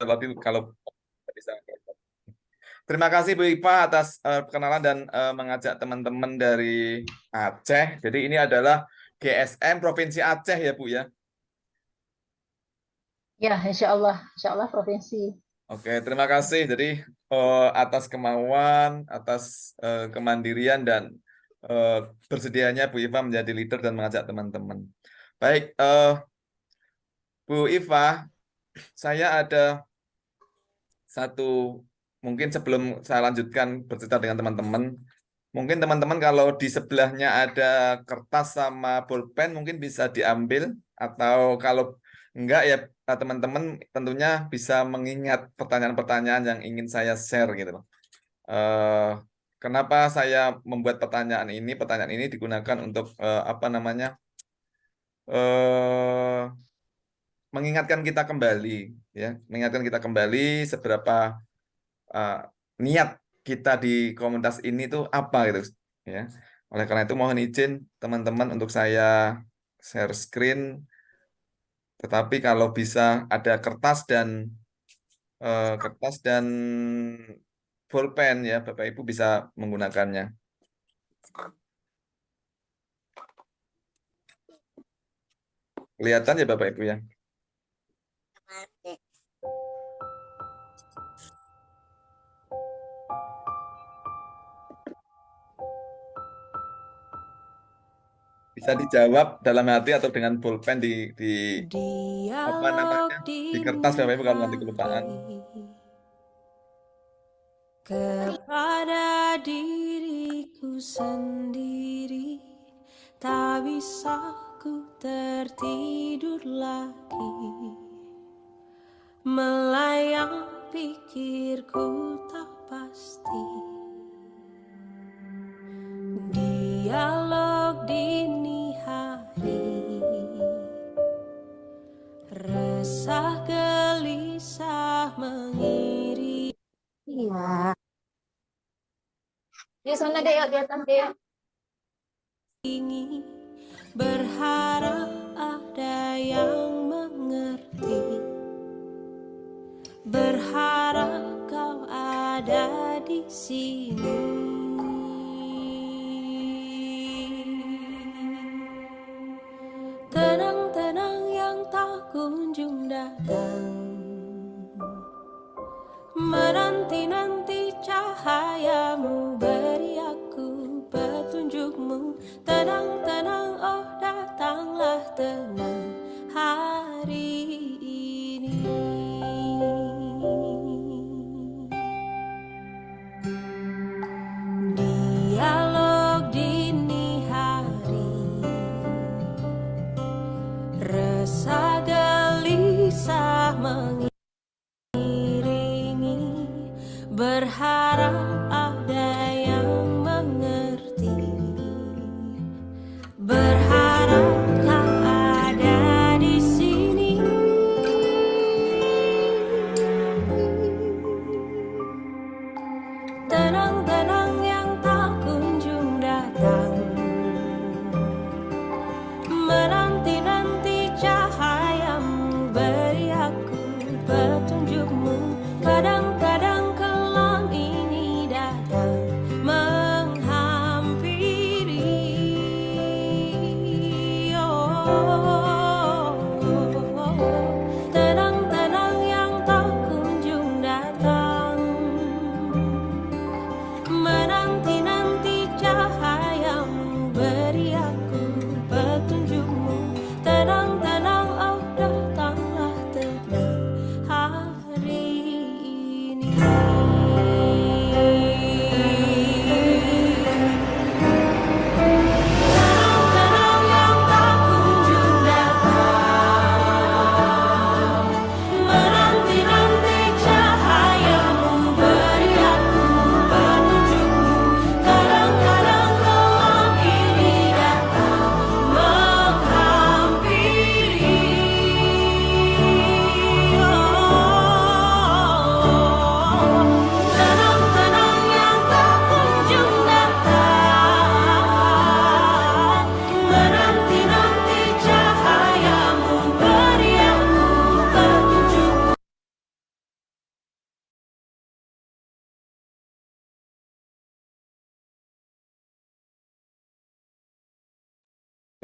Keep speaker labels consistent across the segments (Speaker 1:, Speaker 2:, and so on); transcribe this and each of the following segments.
Speaker 1: tadi kalau bisa. Terima kasih Bu Ipa atas perkenalan dan mengajak teman-teman dari Aceh. Jadi ini adalah GSM Provinsi Aceh ya Bu ya.
Speaker 2: Ya, insya Allah provinsi.
Speaker 1: Oke, terima kasih. Jadi atas kemauan, atas kemandirian dan bersedianya Bu Iva menjadi leader dan mengajak teman-teman. Baik, Bu Iva, saya ada satu, mungkin sebelum saya lanjutkan bercerita dengan teman-teman, mungkin teman-teman kalau di sebelahnya ada kertas sama pulpen mungkin bisa diambil, atau kalau enggak ya teman-teman tentunya bisa mengingat pertanyaan-pertanyaan yang ingin saya share gitu loh. Eh, Kenapa saya membuat pertanyaan ini? Pertanyaan ini digunakan untuk apa namanya? eh Mengingatkan kita kembali, ya, mengingatkan kita kembali seberapa eh, niat kita di komunitas ini tuh apa gitu, ya. Oleh karena itu mohon izin teman-teman untuk saya share screen, tetapi kalau bisa ada kertas dan pulpen ya Bapak Ibu bisa menggunakannya. Kelihatan ya Bapak Ibu ya. Bisa dijawab dalam hati atau dengan pulpen di apa namanya di kertas Bapak Ibu kalau nanti kelupaan.
Speaker 3: Kepada diriku sendiri, tak bisa ku tertidur lagi, melayang pikirku tak pasti. Dialog dini hari, resah gelisah mengiringi.
Speaker 2: Iya. Di sana deh, yuk, di atas deh.
Speaker 3: Berharap ada yang mengerti, berharap kau ada di sini. Tenang-tenang yang tak kunjung datang, menanti-nanti cahayamu, beri aku petunjukmu. Tenang-tenang, oh datanglah tenang hari ini. Dialog dini hari, resah gelisah mengiringi, berharap ada yang mengerti, berharap kau ada di sini. Tenang-tenang yang tak kunjung datang, menanti-nanti cahayamu, beri aku petunjukmu. Kadang-kadang kelam ini datang menghampiri. Tenang-tenang yang tak kunjung datang, menanti-nanti cahayamu, beri aku petunjukmu. Tenang-tenang, oh datanglah tenang hari ini.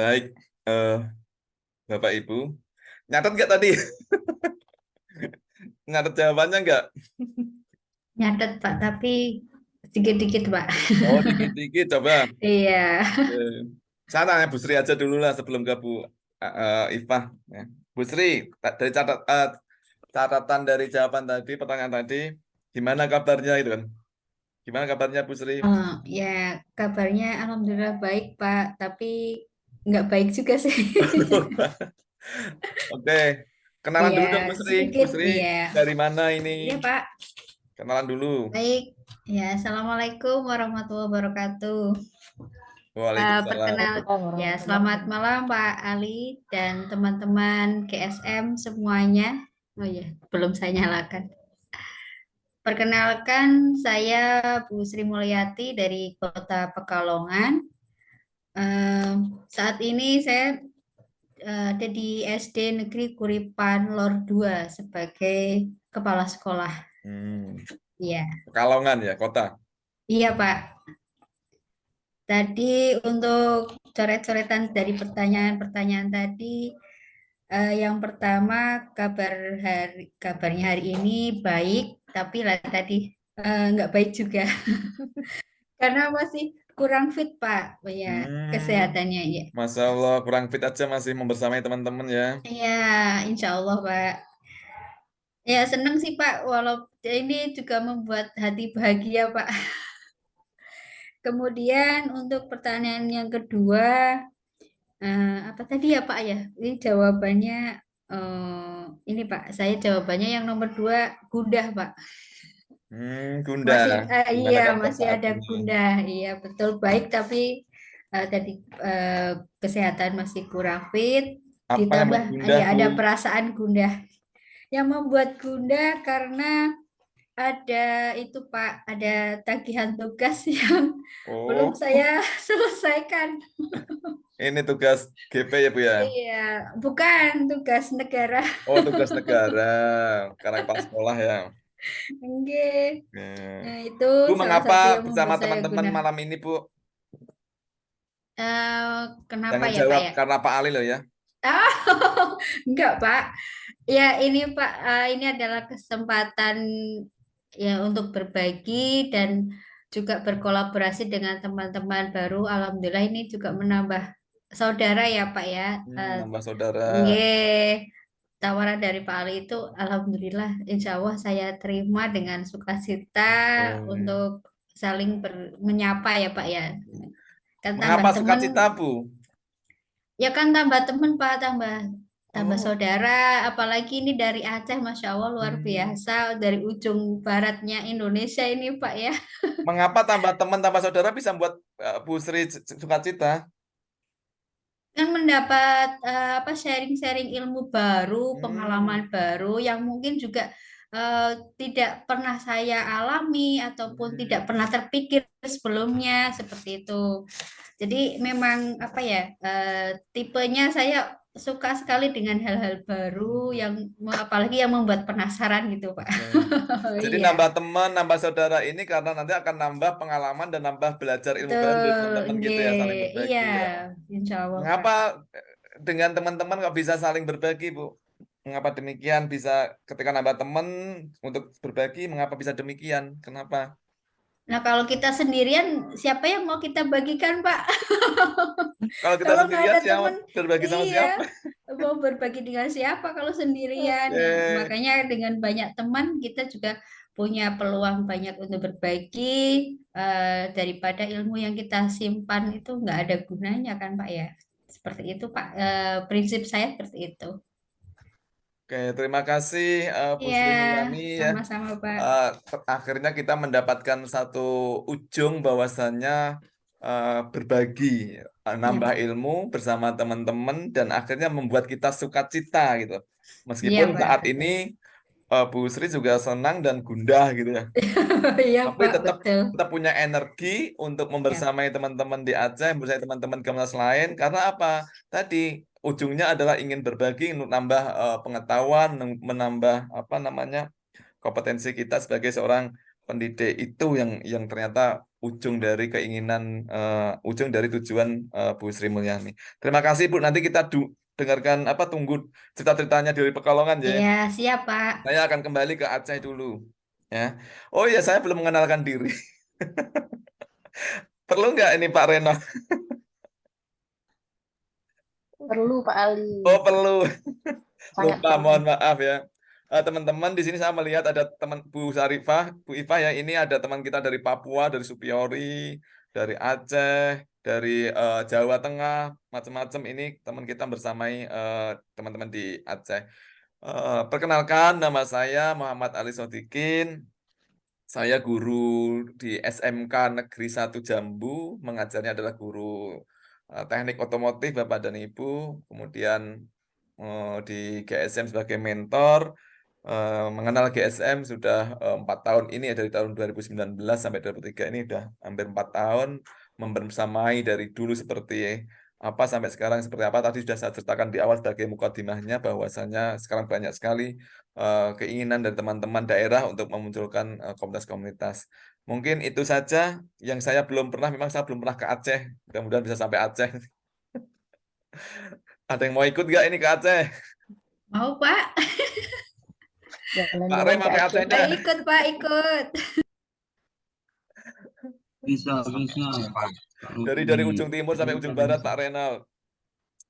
Speaker 1: Baik, eh, Bapak Ibu, nyatet nggak tadi? Nyatet jawabannya nggak?
Speaker 4: Nyatet Pak, tapi sedikit-dikit Pak.
Speaker 1: Oh, dikit-dikit coba.
Speaker 4: Iya.
Speaker 1: Saya tanya Bu Sri aja dulu lah sebelum ke Bu Ifah. Ya. Bu Sri, dari catatan dari jawaban tadi, pertanyaan tadi, gimana kabarnya itu kan? Gimana kabarnya Bu Sri?
Speaker 4: Ya kabarnya alhamdulillah baik Pak, tapi nggak baik juga sih.
Speaker 1: Oke, kenalan
Speaker 4: Iya,
Speaker 1: dulu dong Bu Sri. Bu
Speaker 4: sedikit.
Speaker 1: Sri,
Speaker 4: Iya.
Speaker 1: dari mana ini?
Speaker 4: Iya Pak.
Speaker 1: Kenalan dulu.
Speaker 4: Baik. Ya, Assalamualaikum warahmatullahi wabarakatuh.
Speaker 1: Waalaikumsalam.
Speaker 4: Ya, selamat malam Pak Ali dan teman-teman GSM semuanya. Oh ya, belum saya nyalakan. Perkenalkan, saya Bu Sri Mulyati dari Kota Pekalongan. Saat ini saya ada di SD Negeri Kuripan Lor 2 sebagai kepala sekolah. Iya,
Speaker 1: Pekalongan ya, kota.
Speaker 4: iya Pak. Tadi untuk coret-coretan dari pertanyaan-pertanyaan tadi, yang pertama kabarnya hari ini baik, tapi lah tadi nggak baik juga karena masih kurang fit Pak, ya kesehatannya ya.
Speaker 1: Masya Allah, kurang fit aja masih membersamai teman-teman ya.
Speaker 4: Iya, insya Allah Pak. Ya seneng sih Pak, walau ini juga membuat hati bahagia Pak. Kemudian untuk pertanyaan yang kedua, apa tadi ya Pak ya? Ini jawabannya ini Pak, saya jawabannya yang nomor 2 gundah Pak.
Speaker 1: Gundah. Gimana
Speaker 4: Iya
Speaker 1: kabar
Speaker 4: masih
Speaker 1: saat
Speaker 4: ada
Speaker 1: ini?
Speaker 4: gundah, iya betul baik tapi tadi kesehatan masih kurang fit,
Speaker 1: Apa yang
Speaker 4: ditambah
Speaker 1: membuat gundah,
Speaker 4: ada
Speaker 1: Bu?
Speaker 4: perasaan gundah. Yang membuat gundah karena ada itu Pak, ada tagihan tugas yang belum
Speaker 1: Oh,
Speaker 4: saya selesaikan.
Speaker 1: ini tugas GP ya, Bu ya?
Speaker 4: Iya, bukan tugas negara.
Speaker 1: Oh, tugas negara. Karena kepala sekolah ya.
Speaker 4: Oke.
Speaker 1: Oke.
Speaker 4: Nah, itu
Speaker 1: Bu,
Speaker 4: salah
Speaker 1: mengapa
Speaker 4: satu yang
Speaker 1: bersama
Speaker 4: membuat saya
Speaker 1: teman-teman
Speaker 4: gundah.
Speaker 1: malam ini, Bu?
Speaker 4: Kenapa
Speaker 1: Jangan
Speaker 4: ya
Speaker 1: jawab
Speaker 4: Pak ya?
Speaker 1: karena Pak Ali loh ya.
Speaker 4: Enggak Pak. Ya ini Pak, ini adalah kesempatan ya untuk berbagi dan juga berkolaborasi dengan teman-teman baru. Alhamdulillah ini juga menambah saudara ya Pak ya.
Speaker 1: Nambah saudara.
Speaker 4: Nggih. Tawaran dari Pak Ali itu alhamdulillah insya Allah saya terima dengan sukacita untuk saling menyapa ya Pak ya. Kan tambah
Speaker 1: Mengapa
Speaker 4: teman,
Speaker 1: sukacita, Bu?
Speaker 4: ya kan tambah teman Pak, tambah
Speaker 1: Oh,
Speaker 4: saudara, apalagi ini dari Aceh, Masya Allah luar biasa, dari ujung baratnya Indonesia ini Pak ya.
Speaker 1: Mengapa tambah teman, tambah saudara bisa membuat Bu Sri sukacita?
Speaker 4: Kan mendapat apa sharing-sharing ilmu baru, pengalaman baru yang mungkin juga tidak pernah saya alami ataupun tidak pernah terpikir sebelumnya seperti itu. Jadi memang apa ya, tipenya saya suka sekali dengan hal-hal baru yang apalagi yang membuat penasaran gitu Pak.
Speaker 1: Jadi
Speaker 4: Iya,
Speaker 1: nambah teman, nambah saudara ini karena nanti akan nambah pengalaman dan nambah belajar ilmu baru dari
Speaker 4: betul,
Speaker 1: teman-teman gitu ya, saling
Speaker 4: nggih. Iya,
Speaker 1: berbagi ya.
Speaker 4: insya Allah Pak.
Speaker 1: Mengapa dengan teman-teman kok bisa saling berbagi, Bu? Mengapa demikian bisa ketika nambah teman untuk berbagi, mengapa bisa demikian? Kenapa?
Speaker 4: Nah, kalau kita sendirian, siapa yang mau kita bagikan, Pak?
Speaker 1: Kalau kita
Speaker 4: Kalau nggak
Speaker 1: sendirian
Speaker 4: ada
Speaker 1: siapa
Speaker 4: teman,
Speaker 1: berbagi sama
Speaker 4: iya,
Speaker 1: siapa?
Speaker 4: mau berbagi dengan siapa kalau sendirian? Nah,
Speaker 1: Oke.
Speaker 4: makanya dengan banyak teman kita juga punya peluang banyak untuk berbagi daripada ilmu yang kita simpan itu nggak ada gunanya kan, Pak ya? Seperti itu, Pak. Prinsip saya seperti itu.
Speaker 1: Oke, terima kasih Bu
Speaker 4: Iya,
Speaker 1: Sri Mulyani ya.
Speaker 4: sama-sama, Pak.
Speaker 1: Akhirnya kita mendapatkan satu ujung bahwasannya berbagi, nambah
Speaker 4: Iya,
Speaker 1: ilmu bersama teman-teman dan akhirnya membuat kita sukacita gitu.
Speaker 4: iya,
Speaker 1: Meskipun
Speaker 4: Pak.
Speaker 1: saat ini Bu Sri juga senang dan gundah gitu ya.
Speaker 4: Iya,
Speaker 1: Tapi
Speaker 4: Pak,
Speaker 1: tetap
Speaker 4: betul.
Speaker 1: punya energi untuk
Speaker 4: Ya.
Speaker 1: membersamai teman-teman di Aceh, membersamai teman-teman Kemenas lain. Karena apa? Tadi ujungnya adalah ingin berbagi, untuk nambah pengetahuan, menambah apa namanya kompetensi kita sebagai seorang pendidik itu yang ternyata ujung dari keinginan, ujung dari tujuan Bu Sri Mulyani. Terima kasih Bu. Nanti kita dengarkan tunggu cerita-ceritanya dari Pekalongan ya.
Speaker 4: Iya, siap, Pak.
Speaker 1: Saya akan kembali ke Aceh dulu. Ya. Oh iya, saya belum mengenalkan diri. Perlu nggak ini Pak Reno?
Speaker 2: Perlu Pak Ali.
Speaker 1: Oh perlu.
Speaker 2: Sangat
Speaker 1: Lupa,
Speaker 2: perlu.
Speaker 1: mohon maaf ya. Teman-teman, di sini saya melihat ada teman Bu Sarifah, Bu Ifah ya. Ini ada teman kita dari Papua, dari Supiori, dari Aceh, dari Jawa Tengah, macam-macam. Ini teman kita bersamai teman-teman di Aceh. Perkenalkan, nama saya Muhammad Ali Sodikin. Saya guru di SMK Negeri 1 Jambu, mengajarnya adalah guru teknik otomotif Bapak dan Ibu, kemudian di GSM sebagai mentor, mengenal GSM sudah 4 tahun ini ya, dari tahun 2019 sampai 2003 ini udah hampir 4 tahun, membersamai dari dulu seperti apa sampai sekarang seperti apa. Tadi sudah saya ceritakan di awal sebagai mukadimahnya bahwasanya sekarang banyak sekali keinginan dari teman-teman daerah untuk memunculkan komunitas-komunitas. Mungkin itu saja yang saya belum pernah, memang saya belum pernah ke Aceh. Mudah-mudahan bisa sampai Aceh. Ada yang mau ikut nggak ini ke Aceh?
Speaker 4: Mau, Pak?
Speaker 1: Pak
Speaker 2: Jalan-jalan
Speaker 1: Rem
Speaker 2: ke
Speaker 1: sampai Aceh
Speaker 2: Aceh.
Speaker 1: dah.
Speaker 4: Ikut, Pak, ikut.
Speaker 5: Bisa Pak.
Speaker 1: Dari ujung timur sampai ujung barat Pak Renal.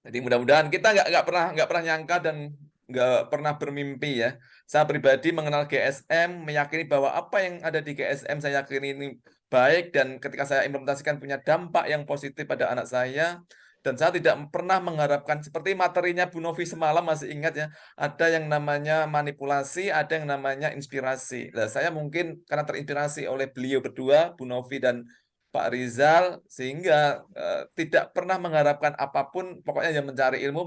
Speaker 1: Jadi mudah-mudahan kita nggak pernah nyangka dan nggak pernah bermimpi ya. Saya pribadi mengenal GSM, meyakini bahwa apa yang ada di GSM saya yakini ini baik, dan ketika saya implementasikan punya dampak yang positif pada anak saya. Dan saya tidak pernah mengharapkan seperti materinya Bu Novi semalam, masih ingat ya, ada yang namanya manipulasi, ada yang namanya inspirasi. Nah, saya mungkin karena terinspirasi oleh beliau berdua, Bu Novi dan Pak Rizal, sehingga tidak pernah mengharapkan apapun, pokoknya yang mencari ilmu,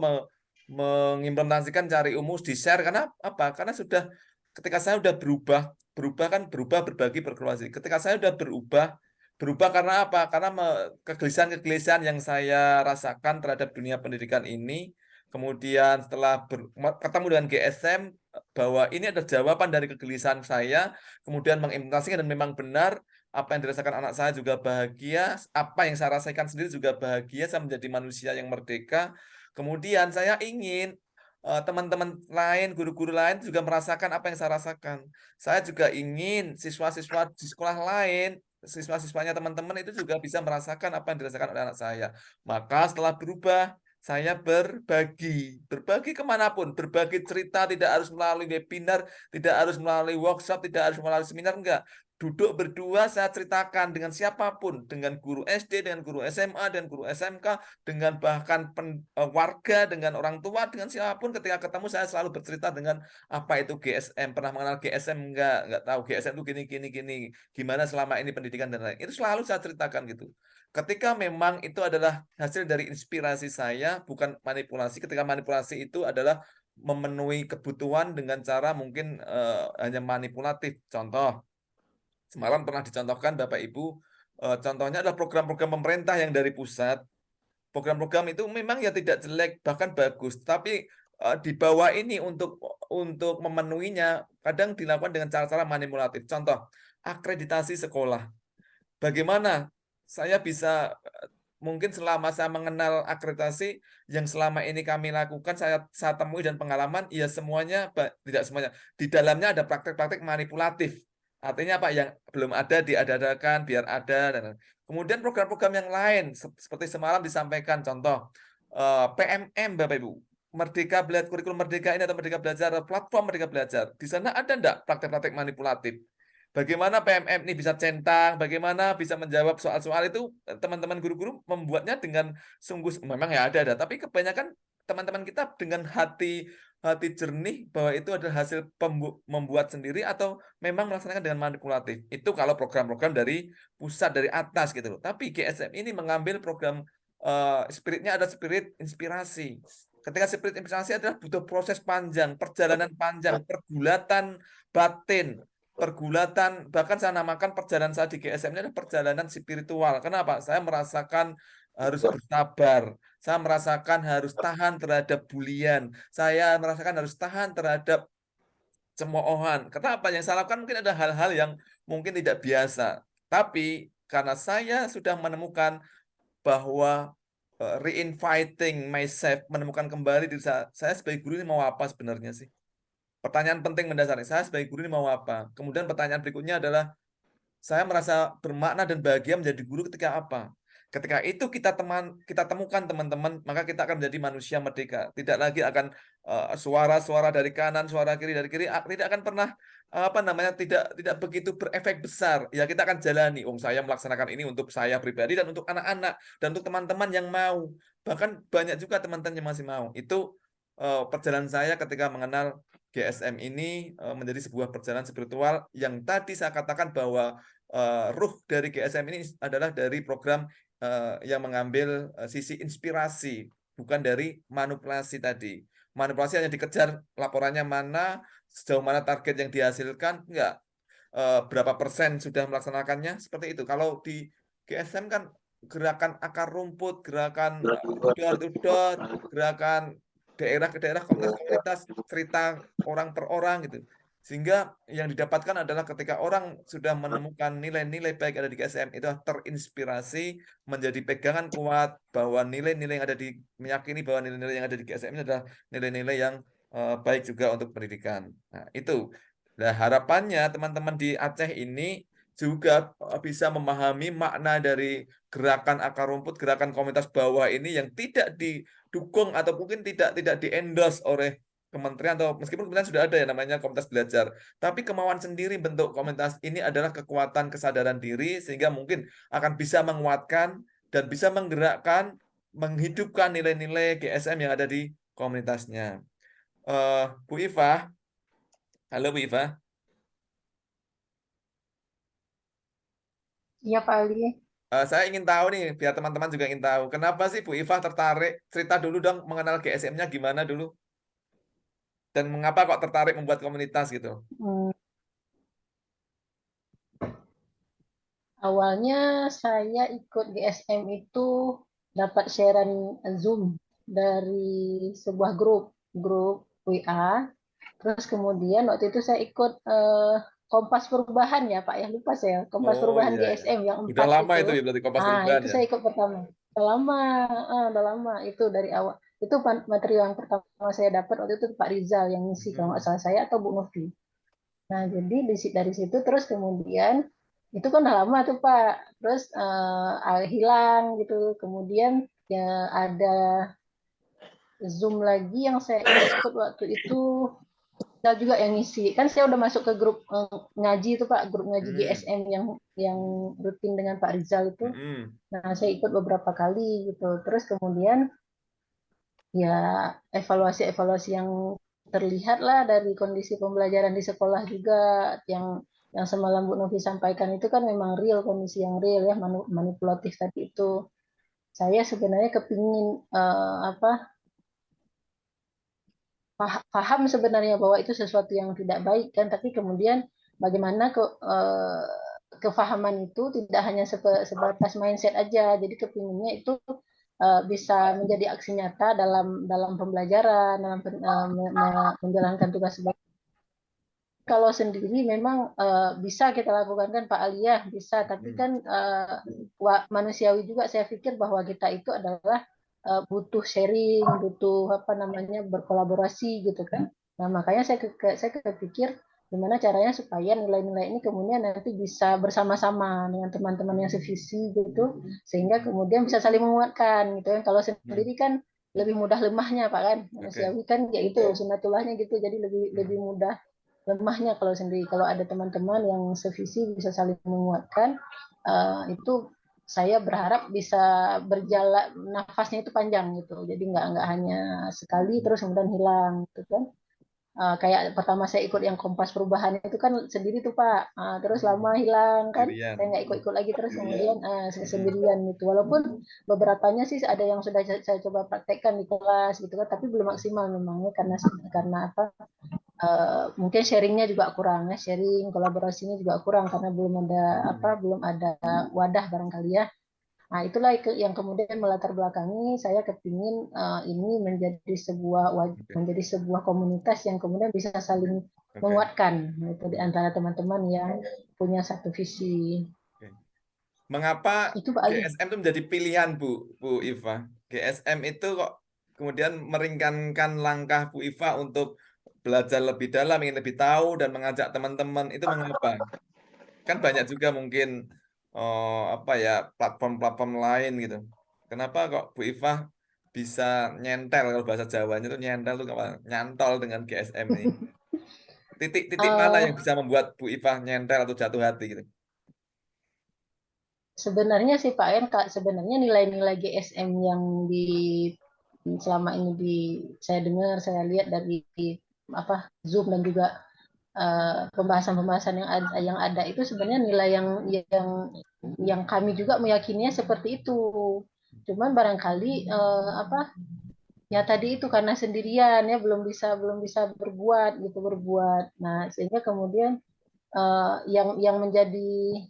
Speaker 1: mengimplementasikan, cari ilmu, di-share. Karena apa? Karena ketika saya sudah berubah, berbagi, berkreasi. Ketika saya sudah berubah karena apa? Karena kegelisahan-kegelisahan yang saya rasakan terhadap dunia pendidikan ini, kemudian setelah ketemu dengan GSM, bahwa ini ada jawaban dari kegelisahan saya, kemudian mengimplementasikan dan memang benar, apa yang dirasakan anak saya juga bahagia, apa yang saya rasakan sendiri juga bahagia, saya menjadi manusia yang merdeka. Kemudian saya ingin teman-teman lain, guru-guru lain juga merasakan apa yang saya rasakan. Saya juga ingin siswa-siswa di sekolah lain, siswa-siswanya teman-teman itu juga bisa merasakan apa yang dirasakan oleh anak saya. Maka setelah berubah, saya berbagi kemanapun, berbagi cerita, tidak harus melalui webinar, tidak harus melalui workshop, tidak harus melalui seminar, enggak. Duduk berdua saya ceritakan dengan siapapun, dengan guru SD, dengan guru SMA, dengan guru SMK, dengan bahkan warga, dengan orang tua, dengan siapapun. Ketika ketemu saya selalu bercerita dengan apa itu GSM, pernah mengenal GSM enggak tahu GSM itu gini, gimana selama ini pendidikan dan lain. Itu selalu saya ceritakan gitu. Ketika memang itu adalah hasil dari inspirasi saya, bukan manipulasi. Ketika manipulasi itu adalah memenuhi kebutuhan dengan cara mungkin hanya manipulatif. Contoh, semalam pernah dicontohkan Bapak Ibu, contohnya adalah program-program pemerintah yang dari pusat. Program-program itu memang ya tidak jelek, bahkan bagus, tapi di bawah ini untuk memenuhinya kadang dilakukan dengan cara-cara manipulatif. Contoh, akreditasi sekolah. Bagaimana saya bisa, mungkin selama saya mengenal akreditasi yang selama ini kami lakukan, saya temui dan pengalaman, ya semuanya, tidak semuanya, di dalamnya ada praktek-praktek manipulatif. Artinya apa? Yang belum ada diadakan biar ada. Dan kemudian program-program yang lain seperti semalam disampaikan, contoh PMM Bapak Ibu, Merdeka Belajar, kurikulum Merdeka ini atau Merdeka Belajar, platform Merdeka Belajar. Di sana ada enggak praktek-praktek manipulatif? Bagaimana PMM ini bisa centang, bagaimana bisa menjawab soal-soal itu, teman-teman guru-guru membuatnya dengan sungguh, memang ya ada, tapi kebanyakan teman-teman kita dengan hati jernih bahwa itu adalah hasil membuat sendiri atau memang melaksanakan dengan manipulatif. Itu kalau program-program dari pusat, dari atas gitu loh. Tapi GSM ini mengambil program, spiritnya ada spirit inspirasi. Ketika spirit inspirasi adalah butuh proses panjang, perjalanan panjang, pergulatan batin, pergulatan, bahkan saya namakan perjalanan saya di GSM ini adalah perjalanan spiritual. Kenapa? Saya merasakan harus bersabar, saya merasakan harus tahan terhadap bulian, saya merasakan harus tahan terhadap cemoohan. Kenapa yang saya lakukan mungkin ada hal-hal yang mungkin tidak biasa. Tapi karena saya sudah menemukan bahwa reinviting myself, menemukan kembali diri saya sebagai guru ini mau apa sebenarnya sih? Pertanyaan penting mendasari, saya sebagai guru ini mau apa? Kemudian pertanyaan berikutnya adalah, saya merasa bermakna dan bahagia menjadi guru ketika apa? Ketika itu kita temukan teman-teman, maka kita akan menjadi manusia merdeka. Tidak lagi akan suara-suara dari kanan, suara kiri dari kiri, tidak akan pernah tidak begitu berefek besar. Ya kita akan jalani. Saya melaksanakan ini untuk saya pribadi dan untuk anak-anak dan untuk teman-teman yang mau. Bahkan banyak juga teman-teman yang masih mau. Itu perjalanan saya ketika mengenal GSM ini menjadi sebuah perjalanan spiritual yang tadi saya katakan bahwa ruh dari GSM ini adalah dari program yang mengambil sisi inspirasi, bukan dari manipulasi tadi. Manipulasi hanya dikejar laporannya mana, sejauh mana target yang dihasilkan, enggak. Berapa persen sudah melaksanakannya, seperti itu. Kalau di GSM kan gerakan akar rumput, gerakan door to door, gerakan daerah ke daerah, komunitas-komunitas, cerita orang per orang gitu. Sehingga yang didapatkan adalah ketika orang sudah menemukan nilai-nilai baik ada di GSM, itu terinspirasi menjadi pegangan kuat bahwa nilai-nilai yang ada di, meyakini bahwa nilai-nilai yang ada di GSM ini adalah nilai-nilai yang baik juga untuk pendidikan. Nah, itu. Nah, harapannya teman-teman di Aceh ini juga bisa memahami makna dari gerakan akar rumput, gerakan komunitas bawah ini yang tidak didukung atau mungkin tidak di-endorse oleh kementerian, atau meskipun kementerian sudah ada ya namanya komunitas belajar, tapi kemauan sendiri bentuk komunitas ini adalah kekuatan kesadaran diri sehingga mungkin akan bisa menguatkan dan bisa menggerakkan, menghidupkan nilai-nilai GSM yang ada di komunitasnya. Bu Iva, halo Bu Iva.
Speaker 2: Iya Pak Ali.
Speaker 1: Saya ingin tahu nih, biar teman-teman juga ingin tahu, kenapa sih Bu Iva tertarik? Cerita dulu dong, mengenal GSM-nya gimana dulu? Dan mengapa kok tertarik membuat komunitas gitu?
Speaker 2: Awalnya saya ikut GSM itu dapat sharean Zoom dari sebuah grup WA. Terus kemudian waktu itu saya ikut Kompas Perubahan ya Pak ya, lupa saya. Kompas
Speaker 1: Oh
Speaker 2: Perubahan
Speaker 1: iya, iya.
Speaker 2: GSM yang
Speaker 1: Udah
Speaker 2: 4
Speaker 1: lama itu
Speaker 2: itu.
Speaker 1: ya berarti Kompas
Speaker 2: Ah,
Speaker 1: Perubahan
Speaker 2: itu
Speaker 1: ya?
Speaker 2: saya ikut pertama. Udah lama itu dari awal. Itu materi yang pertama saya dapat waktu itu Pak Rizal yang ngisi kalau nggak salah saya atau Bu Novi. Nah, jadi dari situ terus kemudian itu kan udah lama tuh Pak. Terus hilang gitu. Kemudian ya ada Zoom lagi yang saya ikut waktu itu saya juga yang ngisi. Kan saya udah masuk ke grup ngaji itu Pak, grup ngaji GSM yang rutin dengan Pak Rizal itu. Nah, saya ikut beberapa kali gitu. Terus kemudian ya evaluasi-evaluasi yang terlihat lah dari kondisi pembelajaran di sekolah juga yang semalam Bu Novi sampaikan itu kan memang real, kondisi yang real ya, manipulatif tadi itu. Saya sebenarnya kepingin paham sebenarnya bahwa itu sesuatu yang tidak baik kan, tapi kemudian bagaimana kefahaman itu tidak hanya sebatas mindset aja, jadi kepinginnya itu bisa menjadi aksi nyata dalam pembelajaran, dalam menjalankan tugas sebagai. Kalau sendiri memang bisa kita lakukan kan Pak Aliyah, bisa, tapi kan manusiawi juga saya pikir bahwa kita itu adalah butuh sharing, butuh berkolaborasi gitu kan. Nah, makanya saya kepikir gimana caranya supaya nilai-nilai ini kemudian nanti bisa bersama-sama dengan teman-teman yang sevisi gitu, sehingga kemudian bisa saling menguatkan gitu kan. Kalau sendiri kan lebih mudah lemahnya Pak kan, manusiawi kan ya itu sunatullahnya gitu, jadi lebih mudah lemahnya kalau sendiri. Kalau ada teman-teman yang sevisi bisa saling menguatkan, itu saya berharap bisa berjalan, nafasnya itu panjang gitu. Jadi nggak hanya sekali terus kemudian hilang gitu kan. Kayak pertama saya ikut yang Kompas Perubahan itu kan sendiri tuh Pak, terus lama hilang kan,
Speaker 1: Sendirian.
Speaker 2: saya nggak ikut-ikut lagi terus kemudian sendirian gitu. Walaupun beberapanya sih ada yang sudah saya coba praktekkan di kelas gitu kan, tapi belum maksimal memangnya karena apa? Mungkin sharingnya juga kurang ya, sharing kolaborasinya juga kurang karena belum ada wadah barangkali ya. Nah, itulah yang kemudian melatar belakangi saya kepingin ini
Speaker 1: Oke,
Speaker 2: menjadi sebuah komunitas yang kemudian bisa saling
Speaker 1: oke,
Speaker 2: menguatkan itu di
Speaker 1: hmm,
Speaker 2: antara teman-teman yang punya satu visi.
Speaker 1: oke. Mengapa
Speaker 2: Itu Pak Ali.
Speaker 1: GSM itu menjadi pilihan Bu Iva? GSM itu kok kemudian meringankan langkah Bu Iva untuk belajar lebih dalam, ingin lebih tahu dan mengajak teman-teman itu mengapa? Kan banyak juga mungkin apa ya platform-platform lain gitu. Kenapa kok Bu Iva bisa nyentel kalau bahasa Jawanya itu nyentel tuh apa? Nyantol dengan GSM ini. Titik-titik mana yang
Speaker 2: Eh,
Speaker 1: bisa membuat Bu Iva nyentel atau jatuh hati gitu?
Speaker 2: Sebenarnya sih Pak En, Kak, sebenarnya nilai-nilai GSM yang selama ini saya dengar, saya lihat dari apa Zoom dan juga pembahasan-pembahasan yang ada itu sebenarnya nilai yang kami juga meyakininya seperti itu. Cuman barangkali apa ya tadi itu karena sendirian ya belum bisa berbuat. Nah, sehingga kemudian yang menjadi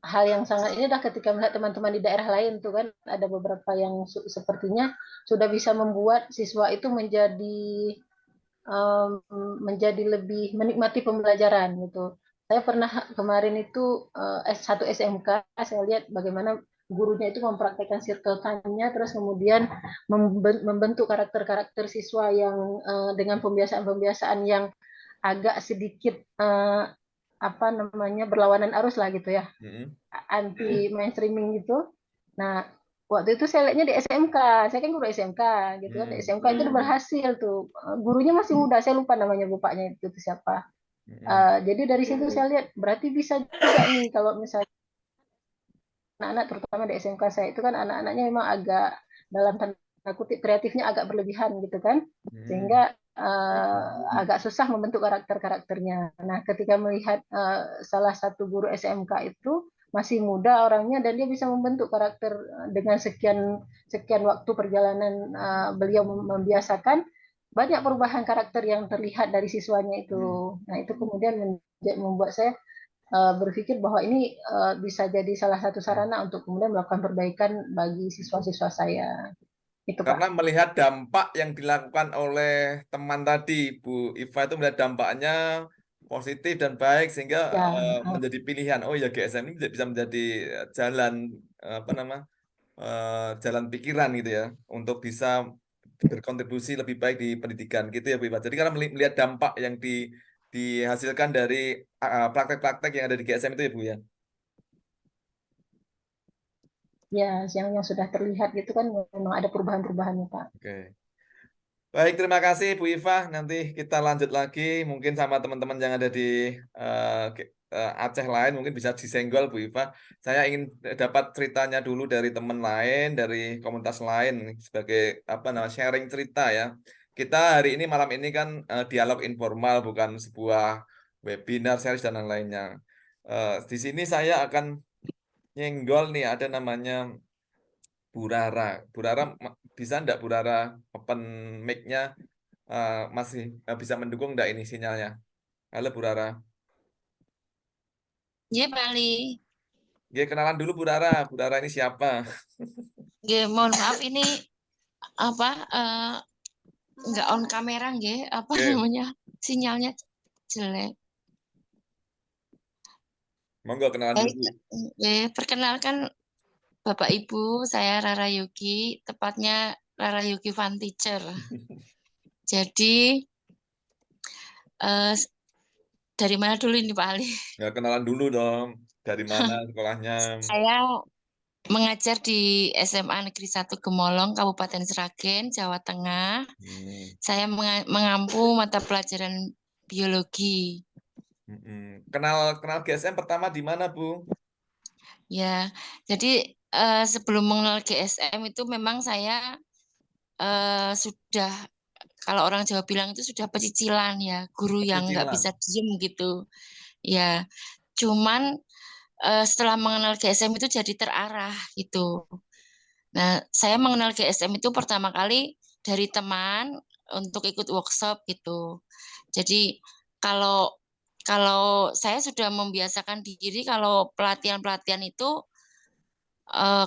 Speaker 2: hal yang sangat ini adalah ketika melihat teman-teman di daerah lain tuh kan ada beberapa yang sepertinya sudah bisa membuat siswa itu um, menjadi lebih menikmati pembelajaran gitu. Saya pernah kemarin itu S1 SMK, saya lihat bagaimana gurunya itu mempraktekkan circle time-nya, terus kemudian membentuk karakter-karakter siswa yang dengan pembiasaan-pembiasaan yang agak sedikit apa namanya berlawanan arus lah gitu ya,
Speaker 1: Mm-mm.
Speaker 2: anti mainstreaming gitu. Nah, waktu itu saya lihatnya di SMK, saya kan guru SMK gitu kan, di
Speaker 1: Mm.
Speaker 2: SMK itu berhasil tuh. Gurunya masih muda, saya lupa namanya bapaknya itu siapa.
Speaker 1: Mm-mm.
Speaker 2: Jadi dari situ saya lihat berarti bisa juga nih kalau misalnya anak-anak terutama di SMK saya itu kan anak-anaknya memang agak dalam tanda kutip kreatifnya agak berlebihan gitu kan,
Speaker 1: Mm.
Speaker 2: sehingga agak susah membentuk karakter-karakternya. Nah, ketika melihat salah satu guru SMK itu masih muda orangnya dan dia bisa membentuk karakter dengan sekian sekian waktu perjalanan beliau membiasakan banyak perubahan karakter yang terlihat dari siswanya itu.
Speaker 1: Mm.
Speaker 2: Nah, itu kemudian membuat saya berpikir bahwa ini bisa jadi salah satu
Speaker 1: Ya.
Speaker 2: sarana untuk kemudian melakukan perbaikan bagi siswa-siswa saya. Itu
Speaker 1: Karena
Speaker 2: Pak.
Speaker 1: melihat dampak yang dilakukan oleh teman tadi, Bu Iva itu melihat dampaknya positif dan baik sehingga
Speaker 2: Ya,
Speaker 1: menjadi pilihan. Oh ya GSM ini bisa menjadi jalan apa nama jalan pikiran gitu ya untuk bisa berkontribusi lebih baik di pendidikan gitu ya Bu Iva. Jadi karena melihat dampak yang dihasilkan dari praktek-praktek yang ada di GSM itu ya Bu ya.
Speaker 2: ya yang sudah terlihat gitu kan memang ada perubahan-perubahannya Pak.
Speaker 1: Oke. Baik, terima kasih Bu Iva. Nanti kita lanjut lagi mungkin sama teman-teman yang ada di Aceh lain mungkin bisa disenggol Bu Iva. Saya ingin dapat ceritanya dulu dari teman lain, dari komunitas lain sebagai apa namanya sharing cerita ya. Kita hari ini malam ini kan dialog informal bukan sebuah webinar series dan lain-lainnya. Di sini saya akan nyenggol nih ada namanya Bu Rara. Bu Rara bisa enggak Bu Rara open mic-nya masih bisa mendukung enggak ini sinyalnya? Halo Bu Rara.
Speaker 6: Ya, Bali.
Speaker 1: Ya, kenalan dulu Bu Rara. Bu Rara ini siapa?
Speaker 6: Ya, mohon maaf ini apa nggak on kamera nggih, apa
Speaker 1: Oke,
Speaker 6: namanya? Sinyalnya jelek.
Speaker 1: monggo kenalan dulu
Speaker 6: Baik,
Speaker 1: Bu.
Speaker 6: perkenalkan Bapak Ibu, saya Rara Yuki, tepatnya Rara Yuki Fun Teacher. Jadi eh, dari mana dulu ini Pak Ali?
Speaker 1: Ya, kenalan dulu dong. Dari mana sekolahnya?
Speaker 6: Saya mengajar di SMA Negeri 1 Gemolong, Kabupaten Sragen, Jawa Tengah.
Speaker 1: Hmm,
Speaker 6: Saya mengampu mata pelajaran biologi.
Speaker 1: Kenal kenal GSM pertama di mana Bu?
Speaker 6: Ya, jadi sebelum mengenal GSM itu memang saya sudah, kalau orang Jawa bilang itu sudah pecicilan ya, guru yang nggak
Speaker 1: Pecicilan.
Speaker 6: bisa diem gitu. Ya, cuman setelah mengenal GSM itu jadi terarah gitu. Nah, saya mengenal GSM itu pertama kali dari teman untuk ikut workshop gitu. Jadi kalau kalau saya sudah membiasakan diri kalau pelatihan-pelatihan itu